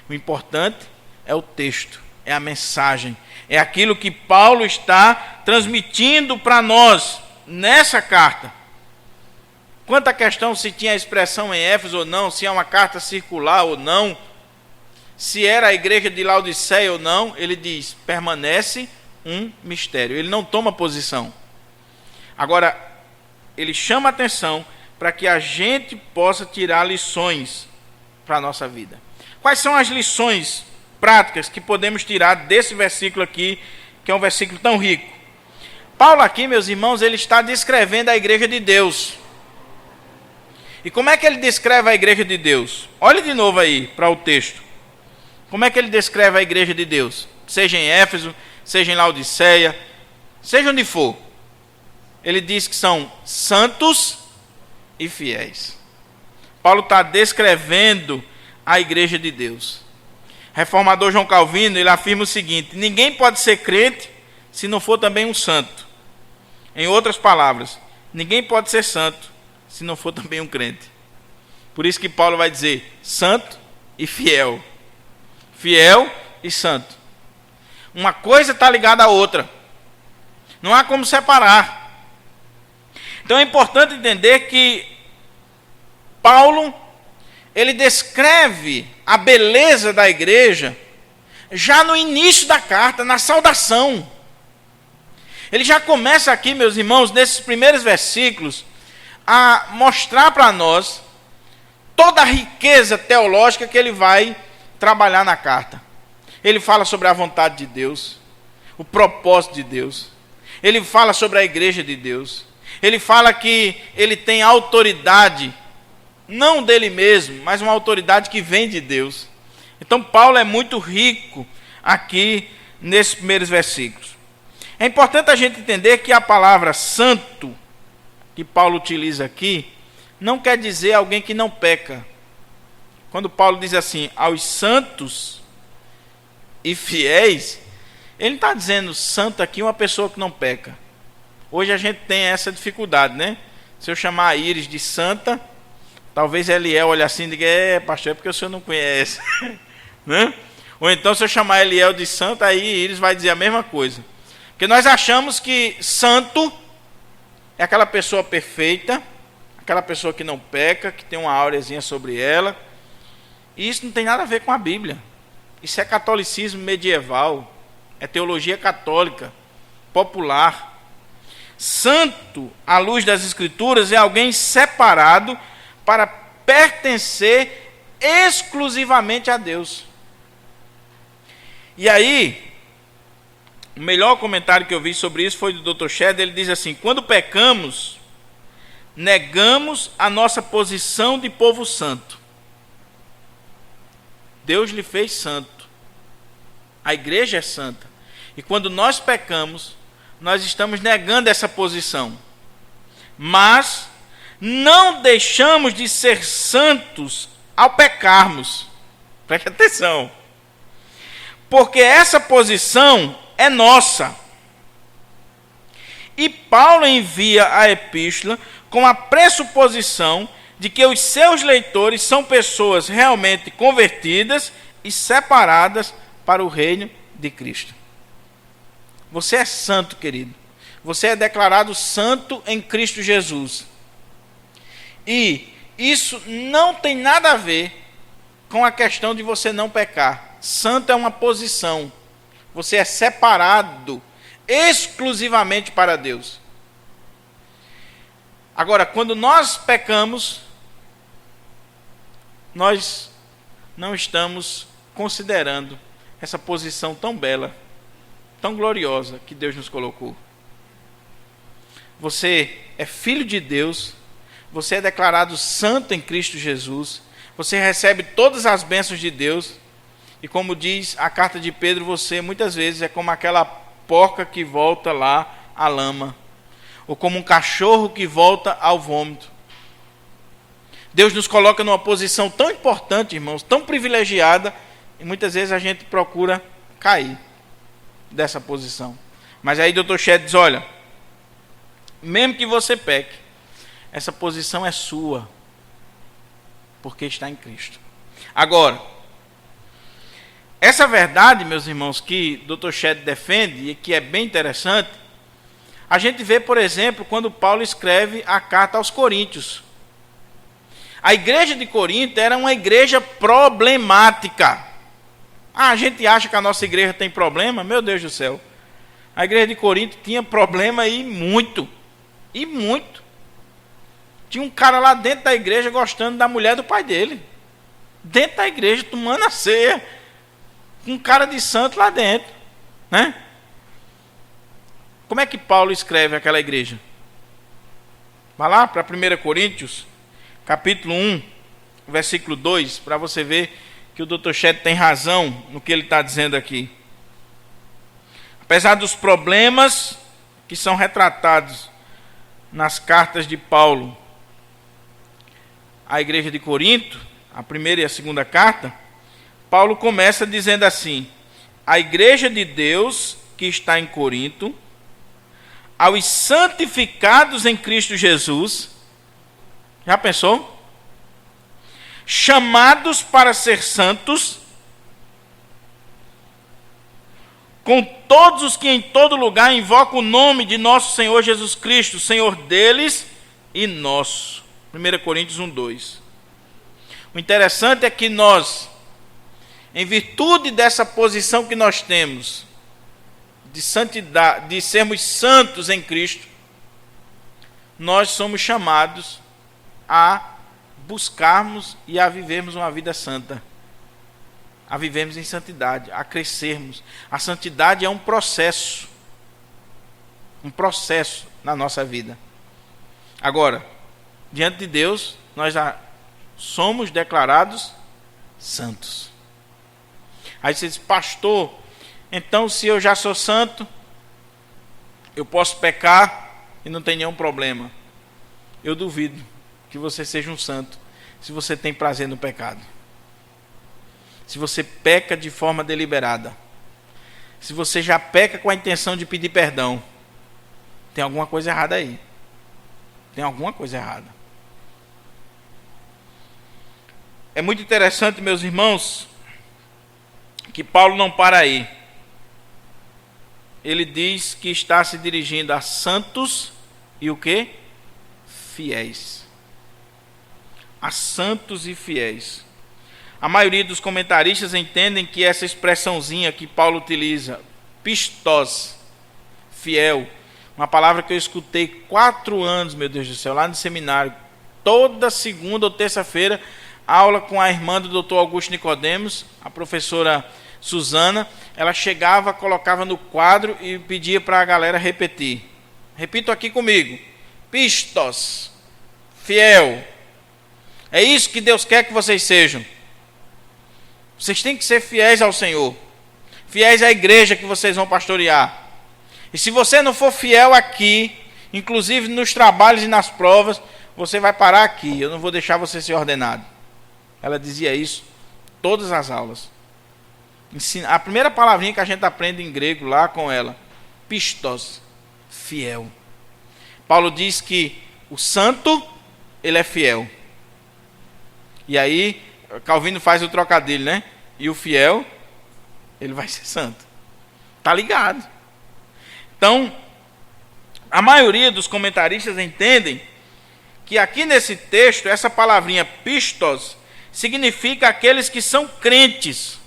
O importante é o texto, é a mensagem, é aquilo que Paulo está transmitindo para nós nessa carta. Quanto à questão se tinha a expressão em Éfeso ou não, se é uma carta circular ou não, se era a igreja de Laodiceia ou não, ele diz, permanece um mistério. Ele não toma posição. Agora, ele chama a atenção para que a gente possa tirar lições para a nossa vida. Quais são as lições práticas que podemos tirar desse versículo aqui, que é um versículo tão rico? Paulo aqui, meus irmãos, ele está descrevendo a igreja de Deus. E como é que ele descreve a igreja de Deus? Olhe de novo aí para o texto. Como é que ele descreve a igreja de Deus? Seja em Éfeso, seja em Laodiceia, seja onde for. Ele diz que são santos e fiéis. Paulo está descrevendo a igreja de Deus. Reformador João Calvino, ele afirma o seguinte: ninguém pode ser crente se não for também um santo. Em outras palavras, ninguém pode ser santo se não for também um crente. Por isso que Paulo vai dizer santo e fiel. Fiel e santo. Uma coisa está ligada à outra. Não há como separar. Então é importante entender que Paulo, ele descreve a beleza da igreja já no início da carta, na saudação. Ele já começa aqui, meus irmãos, nesses primeiros versículos, a mostrar para nós toda a riqueza teológica que ele vai trabalhar na carta. Ele fala sobre a vontade de Deus, o propósito de Deus. Ele fala sobre a igreja de Deus. Ele fala que ele tem autoridade, não dele mesmo, mas uma autoridade que vem de Deus. Então Paulo é muito rico aqui nesses primeiros versículos. É importante a gente entender que a palavra santo, que Paulo utiliza aqui, não quer dizer alguém que não peca. Quando Paulo diz assim, aos santos e fiéis, ele não está dizendo santo aqui uma pessoa que não peca. Hoje a gente tem essa dificuldade, né? Se eu chamar a Iris de santa, talvez Eliel olhe assim e diga, pastor, é porque o senhor não conhece. Né? Ou então se eu chamar Eliel de santo, aí Iris vai dizer a mesma coisa. Porque nós achamos que santo é aquela pessoa perfeita, aquela pessoa que não peca, que tem uma aureazinha sobre ela. E isso não tem nada a ver com a Bíblia. Isso é catolicismo medieval, é teologia católica, popular. Santo, à luz das Escrituras, é alguém separado para pertencer exclusivamente a Deus. E aí, o melhor comentário que eu vi sobre isso foi do Dr. Shedd. Ele diz assim: quando pecamos, negamos a nossa posição de povo santo. Deus lhe fez santo. A igreja é santa. E quando nós pecamos, nós estamos negando essa posição. Mas não deixamos de ser santos ao pecarmos. Preste atenção. Porque essa posição é nossa. E Paulo envia a epístola com a pressuposição de que os seus leitores são pessoas realmente convertidas e separadas para o reino de Cristo. Você é santo, querido. Você é declarado santo em Cristo Jesus. E isso não tem nada a ver com a questão de você não pecar. Santo é uma posição. Você é separado exclusivamente para Deus. Agora, quando nós pecamos, nós não estamos considerando essa posição tão bela, tão gloriosa que Deus nos colocou. Você é filho de Deus, você é declarado santo em Cristo Jesus, você recebe todas as bênçãos de Deus, e como diz a carta de Pedro, você muitas vezes é como aquela porca que volta lá à lama, ou como um cachorro que volta ao vômito. Deus nos coloca numa posição tão importante, irmãos, tão privilegiada, e muitas vezes a gente procura cair dessa posição. Mas aí Dr. Shedd diz, olha, mesmo que você peque, essa posição é sua, porque está em Cristo. Agora, essa verdade, meus irmãos, que Dr. Shedd defende, e que é bem interessante, a gente vê, por exemplo, quando Paulo escreve a carta aos Coríntios. A igreja de Corinto era uma igreja problemática. A gente acha que a nossa igreja tem problema? Meu Deus do céu. A igreja de Corinto tinha problema e muito. E muito. Tinha um cara lá dentro da igreja gostando da mulher do pai dele. Dentro da igreja, tomando a ceia. Com um cara de santo lá dentro. Né? Como é que Paulo escreve aquela igreja? Vai lá para 1 Coríntios, capítulo 1, versículo 2, para você ver que o Dr. Chet tem razão no que ele está dizendo aqui. Apesar dos problemas que são retratados nas cartas de Paulo à igreja de Corinto, a primeira e a segunda carta, Paulo começa dizendo assim: a igreja de Deus que está em Corinto, aos santificados em Cristo Jesus, já pensou? Chamados para ser santos, com todos os que em todo lugar invocam o nome de nosso Senhor Jesus Cristo, Senhor deles e nosso. 1 Coríntios 1:2. O interessante é que nós, em virtude dessa posição que nós temos, de santidade, de sermos santos em Cristo, nós somos chamados a buscarmos e a vivermos uma vida santa, a vivermos em santidade, a crescermos. A santidade é um processo na nossa vida. Agora, diante de Deus, nós já somos declarados santos. Aí você diz: pastor, então se eu já sou santo, eu posso pecar e não tem nenhum problema. Eu duvido que você seja um santo se você tem prazer no pecado. Se você peca de forma deliberada. Se você já peca com a intenção de pedir perdão, tem alguma coisa errada aí. Tem alguma coisa errada. É muito interessante, meus irmãos, que Paulo não para aí. Ele diz que está se dirigindo a santos e o quê? Fiéis. A santos e fiéis. A maioria dos comentaristas entendem que essa expressãozinha que Paulo utiliza, pistos, fiel, uma palavra que eu escutei 4 anos, meu Deus do céu, lá no seminário, toda segunda ou terça-feira, aula com a irmã do Dr. Augusto Nicodemos, a professora Suzana. Ela chegava, colocava no quadro e pedia para a galera repetir. Repito aqui comigo: pistos, fiel. É isso que Deus quer que vocês sejam. Vocês têm que ser fiéis ao Senhor, fiéis à igreja que vocês vão pastorear. E se você não for fiel aqui, inclusive nos trabalhos e nas provas, você vai parar aqui. Eu não vou deixar você ser ordenado. Ela dizia isso todas as aulas. A primeira palavrinha que a gente aprende em grego lá com ela, pistos, fiel. Paulo diz que o santo, ele é fiel. E aí Calvino faz o trocadilho, né? E o fiel, ele vai ser santo. Tá ligado? Então, a maioria dos comentaristas entendem que aqui nesse texto, essa palavrinha pistos significa aqueles que são crentes,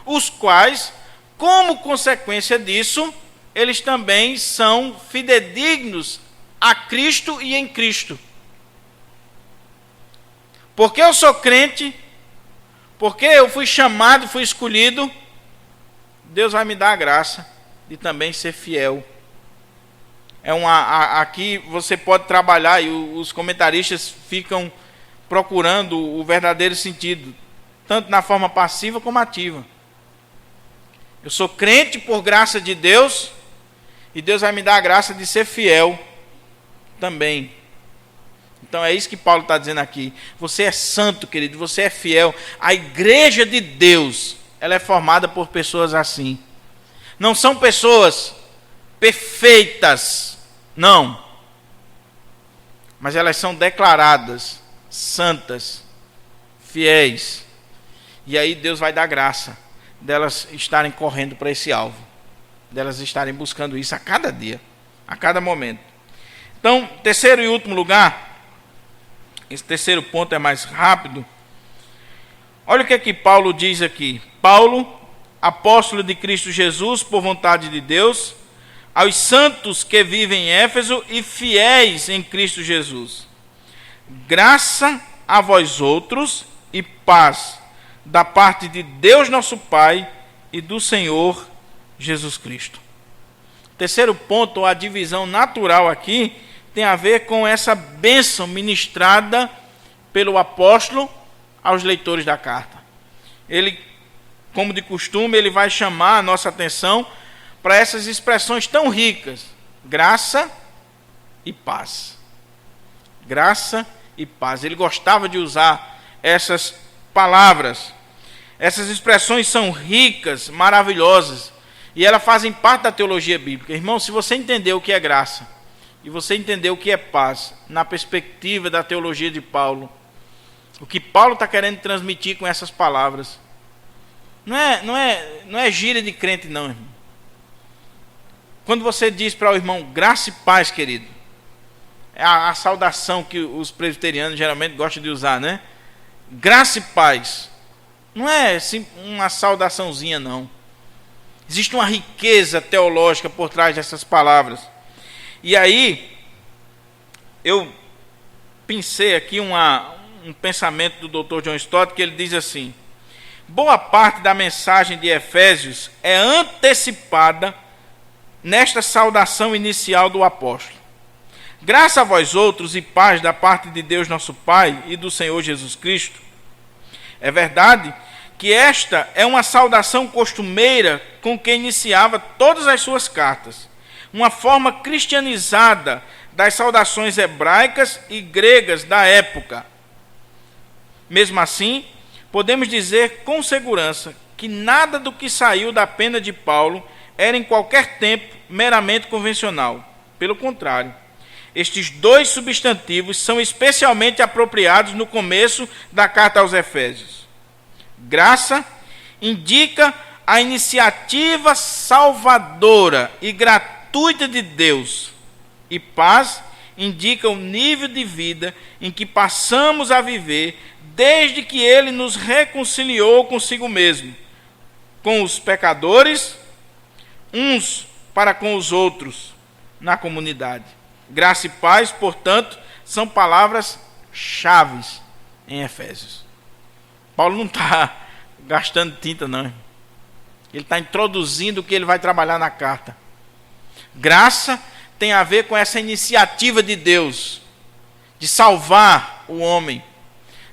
os quais, como consequência disso, eles também são fidedignos a Cristo e em Cristo. Porque eu sou crente, porque eu fui chamado, fui escolhido, Deus vai me dar a graça de também ser fiel. Aqui você pode trabalhar e os comentaristas ficam procurando o verdadeiro sentido, tanto na forma passiva como ativa. Eu sou crente por graça de Deus, e Deus vai me dar a graça de ser fiel também. Então é isso que Paulo está dizendo aqui. Você é santo, querido, você é fiel. A igreja de Deus, ela é formada por pessoas assim. Não são pessoas perfeitas, não. Mas elas são declaradas santas, fiéis. E aí Deus vai dar graça delas estarem correndo para esse alvo, delas estarem buscando isso a cada dia, a cada momento. Então, terceiro e último lugar, esse terceiro ponto é mais rápido. Olha o que é que Paulo diz aqui. Paulo, apóstolo de Cristo Jesus, por vontade de Deus, aos santos que vivem em Éfeso e fiéis em Cristo Jesus. Graça a vós outros e paz da parte de Deus nosso Pai e do Senhor Jesus Cristo. Terceiro ponto, a divisão natural aqui, tem a ver com essa bênção ministrada pelo apóstolo aos leitores da carta. Ele, como de costume, ele vai chamar a nossa atenção para essas expressões tão ricas: graça e paz. Graça e paz. Ele gostava de usar essas palavras. Essas expressões são ricas, maravilhosas, e elas fazem parte da teologia bíblica. Irmão, se você entender o que é graça e você entender o que é paz na perspectiva da teologia de Paulo, o que Paulo está querendo transmitir com essas palavras, não é gíria de crente, não, irmão. Quando você diz para o irmão graça e paz, querido, é a saudação que os presbiterianos geralmente gostam de usar, né? Graça e paz. Não é assim uma saudaçãozinha, não. Existe uma riqueza teológica por trás dessas palavras. E aí, eu pensei aqui um pensamento do Dr. John Stott, que ele diz assim: boa parte da mensagem de Efésios é antecipada nesta saudação inicial do apóstolo. Graça a vós outros e paz da parte de Deus nosso Pai e do Senhor Jesus Cristo. É verdade que esta é uma saudação costumeira com que iniciava todas as suas cartas, uma forma cristianizada das saudações hebraicas e gregas da época. Mesmo assim, podemos dizer com segurança que nada do que saiu da pena de Paulo era em qualquer tempo meramente convencional. Pelo contrário, estes dois substantivos são especialmente apropriados no começo da carta aos Efésios. Graça indica a iniciativa salvadora e gratuita de Deus, e paz indica o nível de vida em que passamos a viver desde que Ele nos reconciliou consigo mesmo, com os pecadores, uns para com os outros, na comunidade. Graça e paz, portanto, são palavras-chave em Efésios. Paulo não está gastando tinta, não. Ele está introduzindo o que ele vai trabalhar na carta. Graça tem a ver com essa iniciativa de Deus de salvar o homem,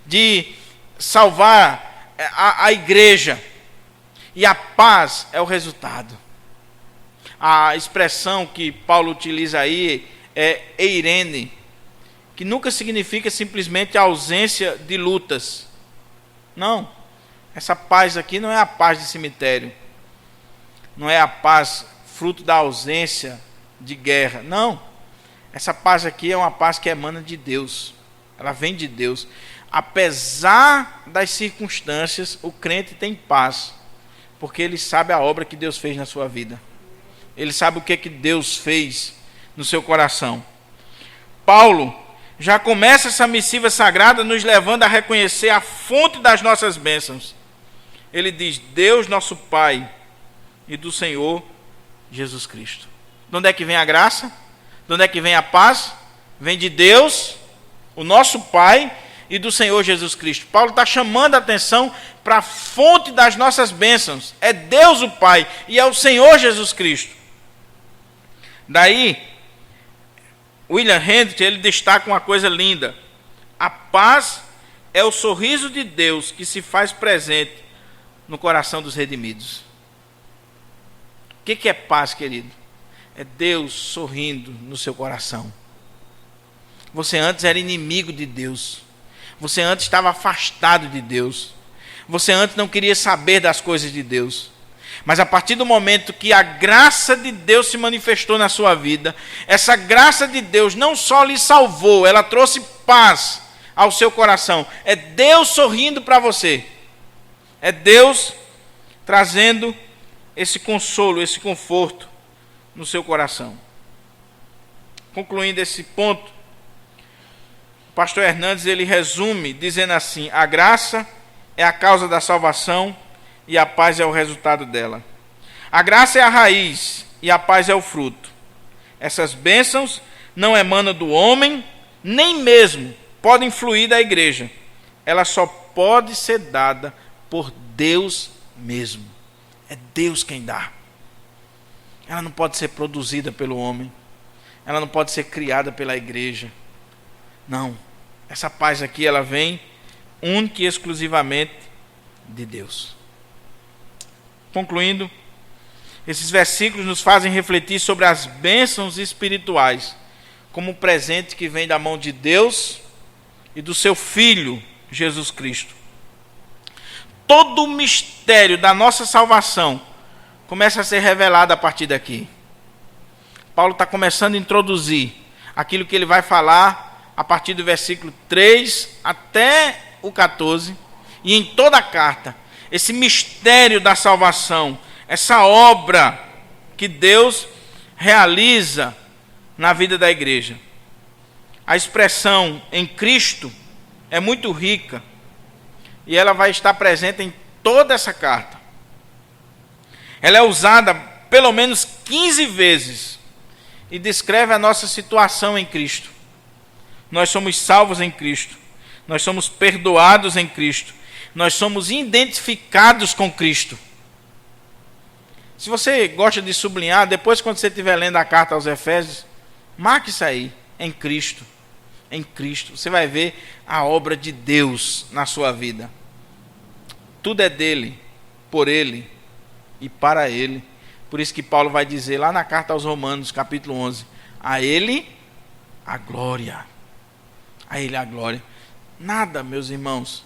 de salvar a igreja. E a paz é o resultado. A expressão que Paulo utiliza aí é eirene, que nunca significa simplesmente a ausência de lutas. Não, essa paz aqui não é a paz de cemitério, não é a paz fruto da ausência de guerra, não. Essa paz aqui é uma paz que emana de Deus, ela vem de Deus. Apesar das circunstâncias, o crente tem paz, porque ele sabe a obra que Deus fez na sua vida, ele sabe o que Deus fez no seu coração. Paulo já começa essa missiva sagrada nos levando a reconhecer a fonte das nossas bênçãos. Ele diz: Deus nosso Pai e do Senhor Jesus Cristo. De onde é que vem a graça? De onde é que vem a paz? Vem de Deus, o nosso Pai, e do Senhor Jesus Cristo. Paulo está chamando a atenção para a fonte das nossas bênçãos. É Deus o Pai e é o Senhor Jesus Cristo. Daí, William Hendricks, ele destaca uma coisa linda: a paz é o sorriso de Deus que se faz presente no coração dos redimidos. O que é paz, querido? É Deus sorrindo no seu coração. Você antes era inimigo de Deus, você antes estava afastado de Deus, você antes não queria saber das coisas de Deus. Mas a partir do momento que a graça de Deus se manifestou na sua vida, essa graça de Deus não só lhe salvou, ela trouxe paz ao seu coração. É Deus sorrindo para você. É Deus trazendo esse consolo, esse conforto no seu coração. Concluindo esse ponto, o pastor Hernandes ele resume dizendo assim: a graça é a causa da salvação e a paz é o resultado dela. A graça é a raiz e a paz é o fruto. Essas bênçãos não emanam do homem, nem mesmo podem fluir da igreja. Ela só pode ser dada por Deus mesmo. É Deus quem dá. Ela não pode ser produzida pelo homem. Ela não pode ser criada pela igreja. Não. Essa paz aqui, ela vem única e exclusivamente de Deus. Concluindo, esses versículos nos fazem refletir sobre as bênçãos espirituais, como um presente que vem da mão de Deus e do seu Filho, Jesus Cristo. Todo o mistério da nossa salvação começa a ser revelado a partir daqui. Paulo está começando a introduzir aquilo que ele vai falar a partir do versículo 3 até o 14, e em toda a carta, esse mistério da salvação, essa obra que Deus realiza na vida da igreja. A expressão em Cristo é muito rica e ela vai estar presente em toda essa carta. Ela é usada pelo menos 15 vezes e descreve a nossa situação em Cristo. Nós somos salvos em Cristo, nós somos perdoados em Cristo, nós somos identificados com Cristo. Se você gosta de sublinhar, depois quando você estiver lendo a carta aos Efésios, marque isso aí, em Cristo. Em Cristo. Você vai ver a obra de Deus na sua vida. Tudo é dele, por ele e para ele. Por isso que Paulo vai dizer lá na carta aos Romanos, capítulo 11, a ele a glória. A ele a glória. Nada, meus irmãos,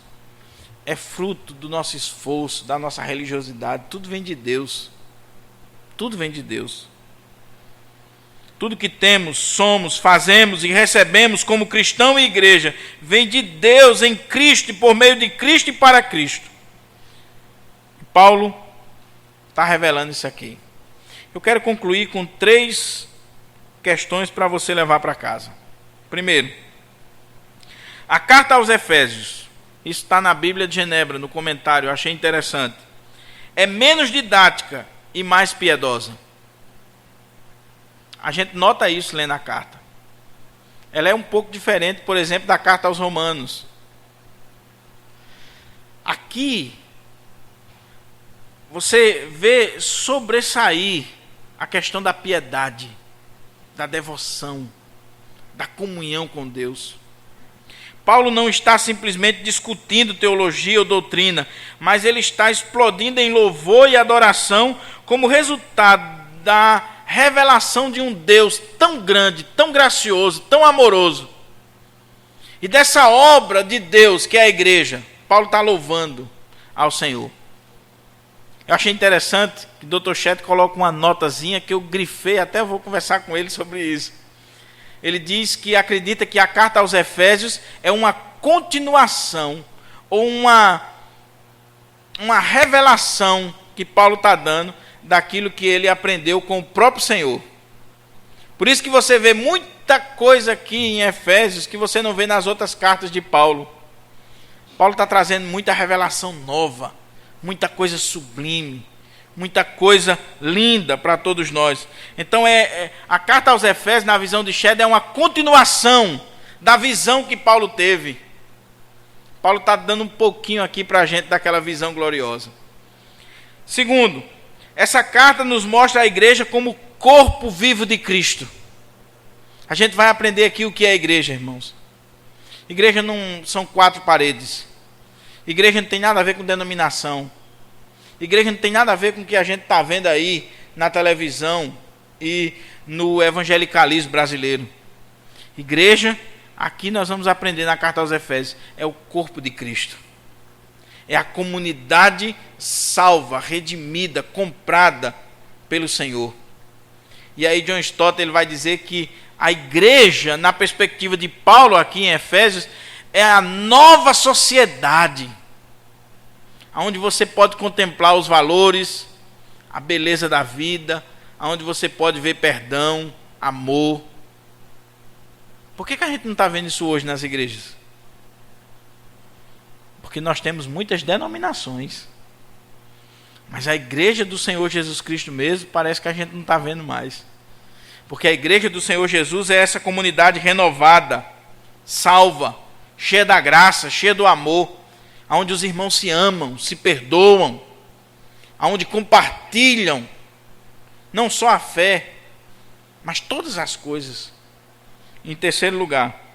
é fruto do nosso esforço, da nossa religiosidade. Tudo vem de Deus. Tudo vem de Deus. Tudo que temos, somos, fazemos e recebemos como cristão e igreja vem de Deus em Cristo e por meio de Cristo e para Cristo. Paulo está revelando isso aqui. Eu quero concluir com 3 questões para você levar para casa. Primeiro, a carta aos Efésios, isso está na Bíblia de Genebra, no comentário, eu achei interessante. É menos didática e mais piedosa. A gente nota isso lendo a carta. Ela é um pouco diferente, por exemplo, da carta aos Romanos. Aqui, você vê sobressair a questão da piedade, da devoção, da comunhão com Deus. Paulo não está simplesmente discutindo teologia ou doutrina, mas ele está explodindo em louvor e adoração como resultado da revelação de um Deus tão grande, tão gracioso, tão amoroso. E dessa obra de Deus, que é a igreja, Paulo está louvando ao Senhor. Eu achei interessante que o Dr. Chet coloca uma notazinha que eu grifei, até vou conversar com ele sobre isso. Ele diz que acredita que a carta aos Efésios é uma continuação, ou uma revelação que Paulo está dando daquilo que ele aprendeu com o próprio Senhor. Por isso que você vê muita coisa aqui em Efésios que você não vê nas outras cartas de Paulo. Paulo está trazendo muita revelação nova, muita coisa sublime, muita coisa linda para todos nós. Então a carta aos Efésios, na visão de Shed, é uma continuação da visão que Paulo teve. Paulo está dando um pouquinho aqui para a gente daquela visão gloriosa. Segundo, essa carta nos mostra a igreja como corpo vivo de Cristo. A gente vai aprender aqui o que é a igreja, irmãos. Igreja não são 4 paredes. Igreja não tem nada a ver com denominação. Igreja não tem nada a ver com o que a gente está vendo aí na televisão e no evangelicalismo brasileiro. Igreja, aqui nós vamos aprender na carta aos Efésios, é o corpo de Cristo. É a comunidade salva, redimida, comprada pelo Senhor. E aí John Stott ele vai dizer que a igreja, na perspectiva de Paulo aqui em Efésios, é a nova sociedade, onde você pode contemplar os valores, a beleza da vida, onde você pode ver perdão, amor. Por que a gente não está vendo isso hoje nas igrejas? Porque nós temos muitas denominações. Mas a igreja do Senhor Jesus Cristo mesmo, parece que a gente não está vendo mais. Porque a igreja do Senhor Jesus é essa comunidade renovada, salva, cheia da graça, cheia do amor, onde os irmãos se amam, se perdoam, onde compartilham não só a fé, mas todas as coisas. Em terceiro lugar,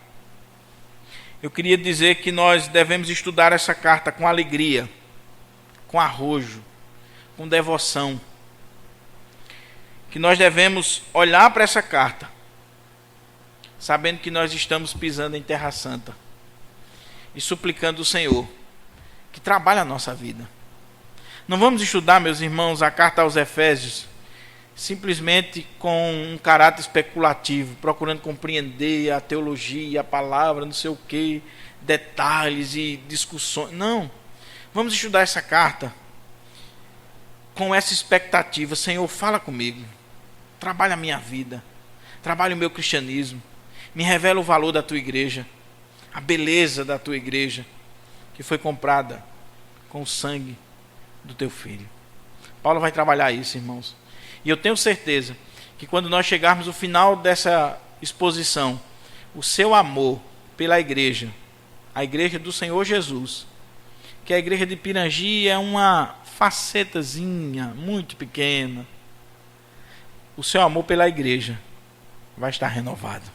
eu queria dizer que nós devemos estudar essa carta com alegria, com arrojo, com devoção. Que nós devemos olhar para essa carta, sabendo que nós estamos pisando em terra santa, e suplicando o Senhor que trabalhe a nossa vida. Não vamos estudar, meus irmãos, a carta aos Efésios simplesmente com um caráter especulativo, procurando compreender a teologia, a palavra, não sei o que, detalhes e discussões. Não. Vamos estudar essa carta com essa expectativa. Senhor, fala comigo. Trabalha a minha vida. Trabalha o meu cristianismo. Me revela o valor da tua igreja. A beleza da tua igreja, que foi comprada com o sangue do teu filho. Paulo vai trabalhar isso, irmãos. E eu tenho certeza que quando nós chegarmos ao final dessa exposição, o seu amor pela igreja, a igreja do Senhor Jesus, que a igreja de Pirangi é uma facetazinha muito pequena, o seu amor pela igreja vai estar renovado.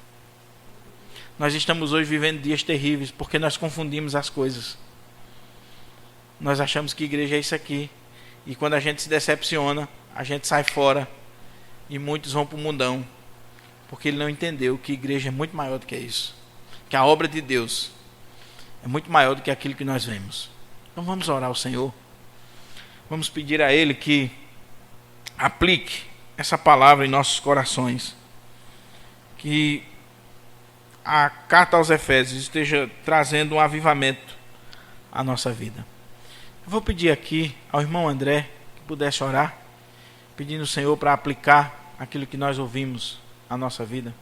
Nós estamos hoje vivendo dias terríveis porque nós confundimos as coisas. Nós achamos que igreja é isso aqui. E quando a gente se decepciona, a gente sai fora e muitos vão para o mundão, porque ele não entendeu que igreja é muito maior do que isso, que a obra de Deus é muito maior do que aquilo que nós vemos. Então vamos orar ao Senhor, vamos pedir a Ele que aplique essa palavra em nossos corações, que a carta aos Efésios esteja trazendo um avivamento à nossa vida. Eu vou pedir aqui ao irmão André que pudesse orar, pedindo ao Senhor para aplicar aquilo que nós ouvimos à nossa vida.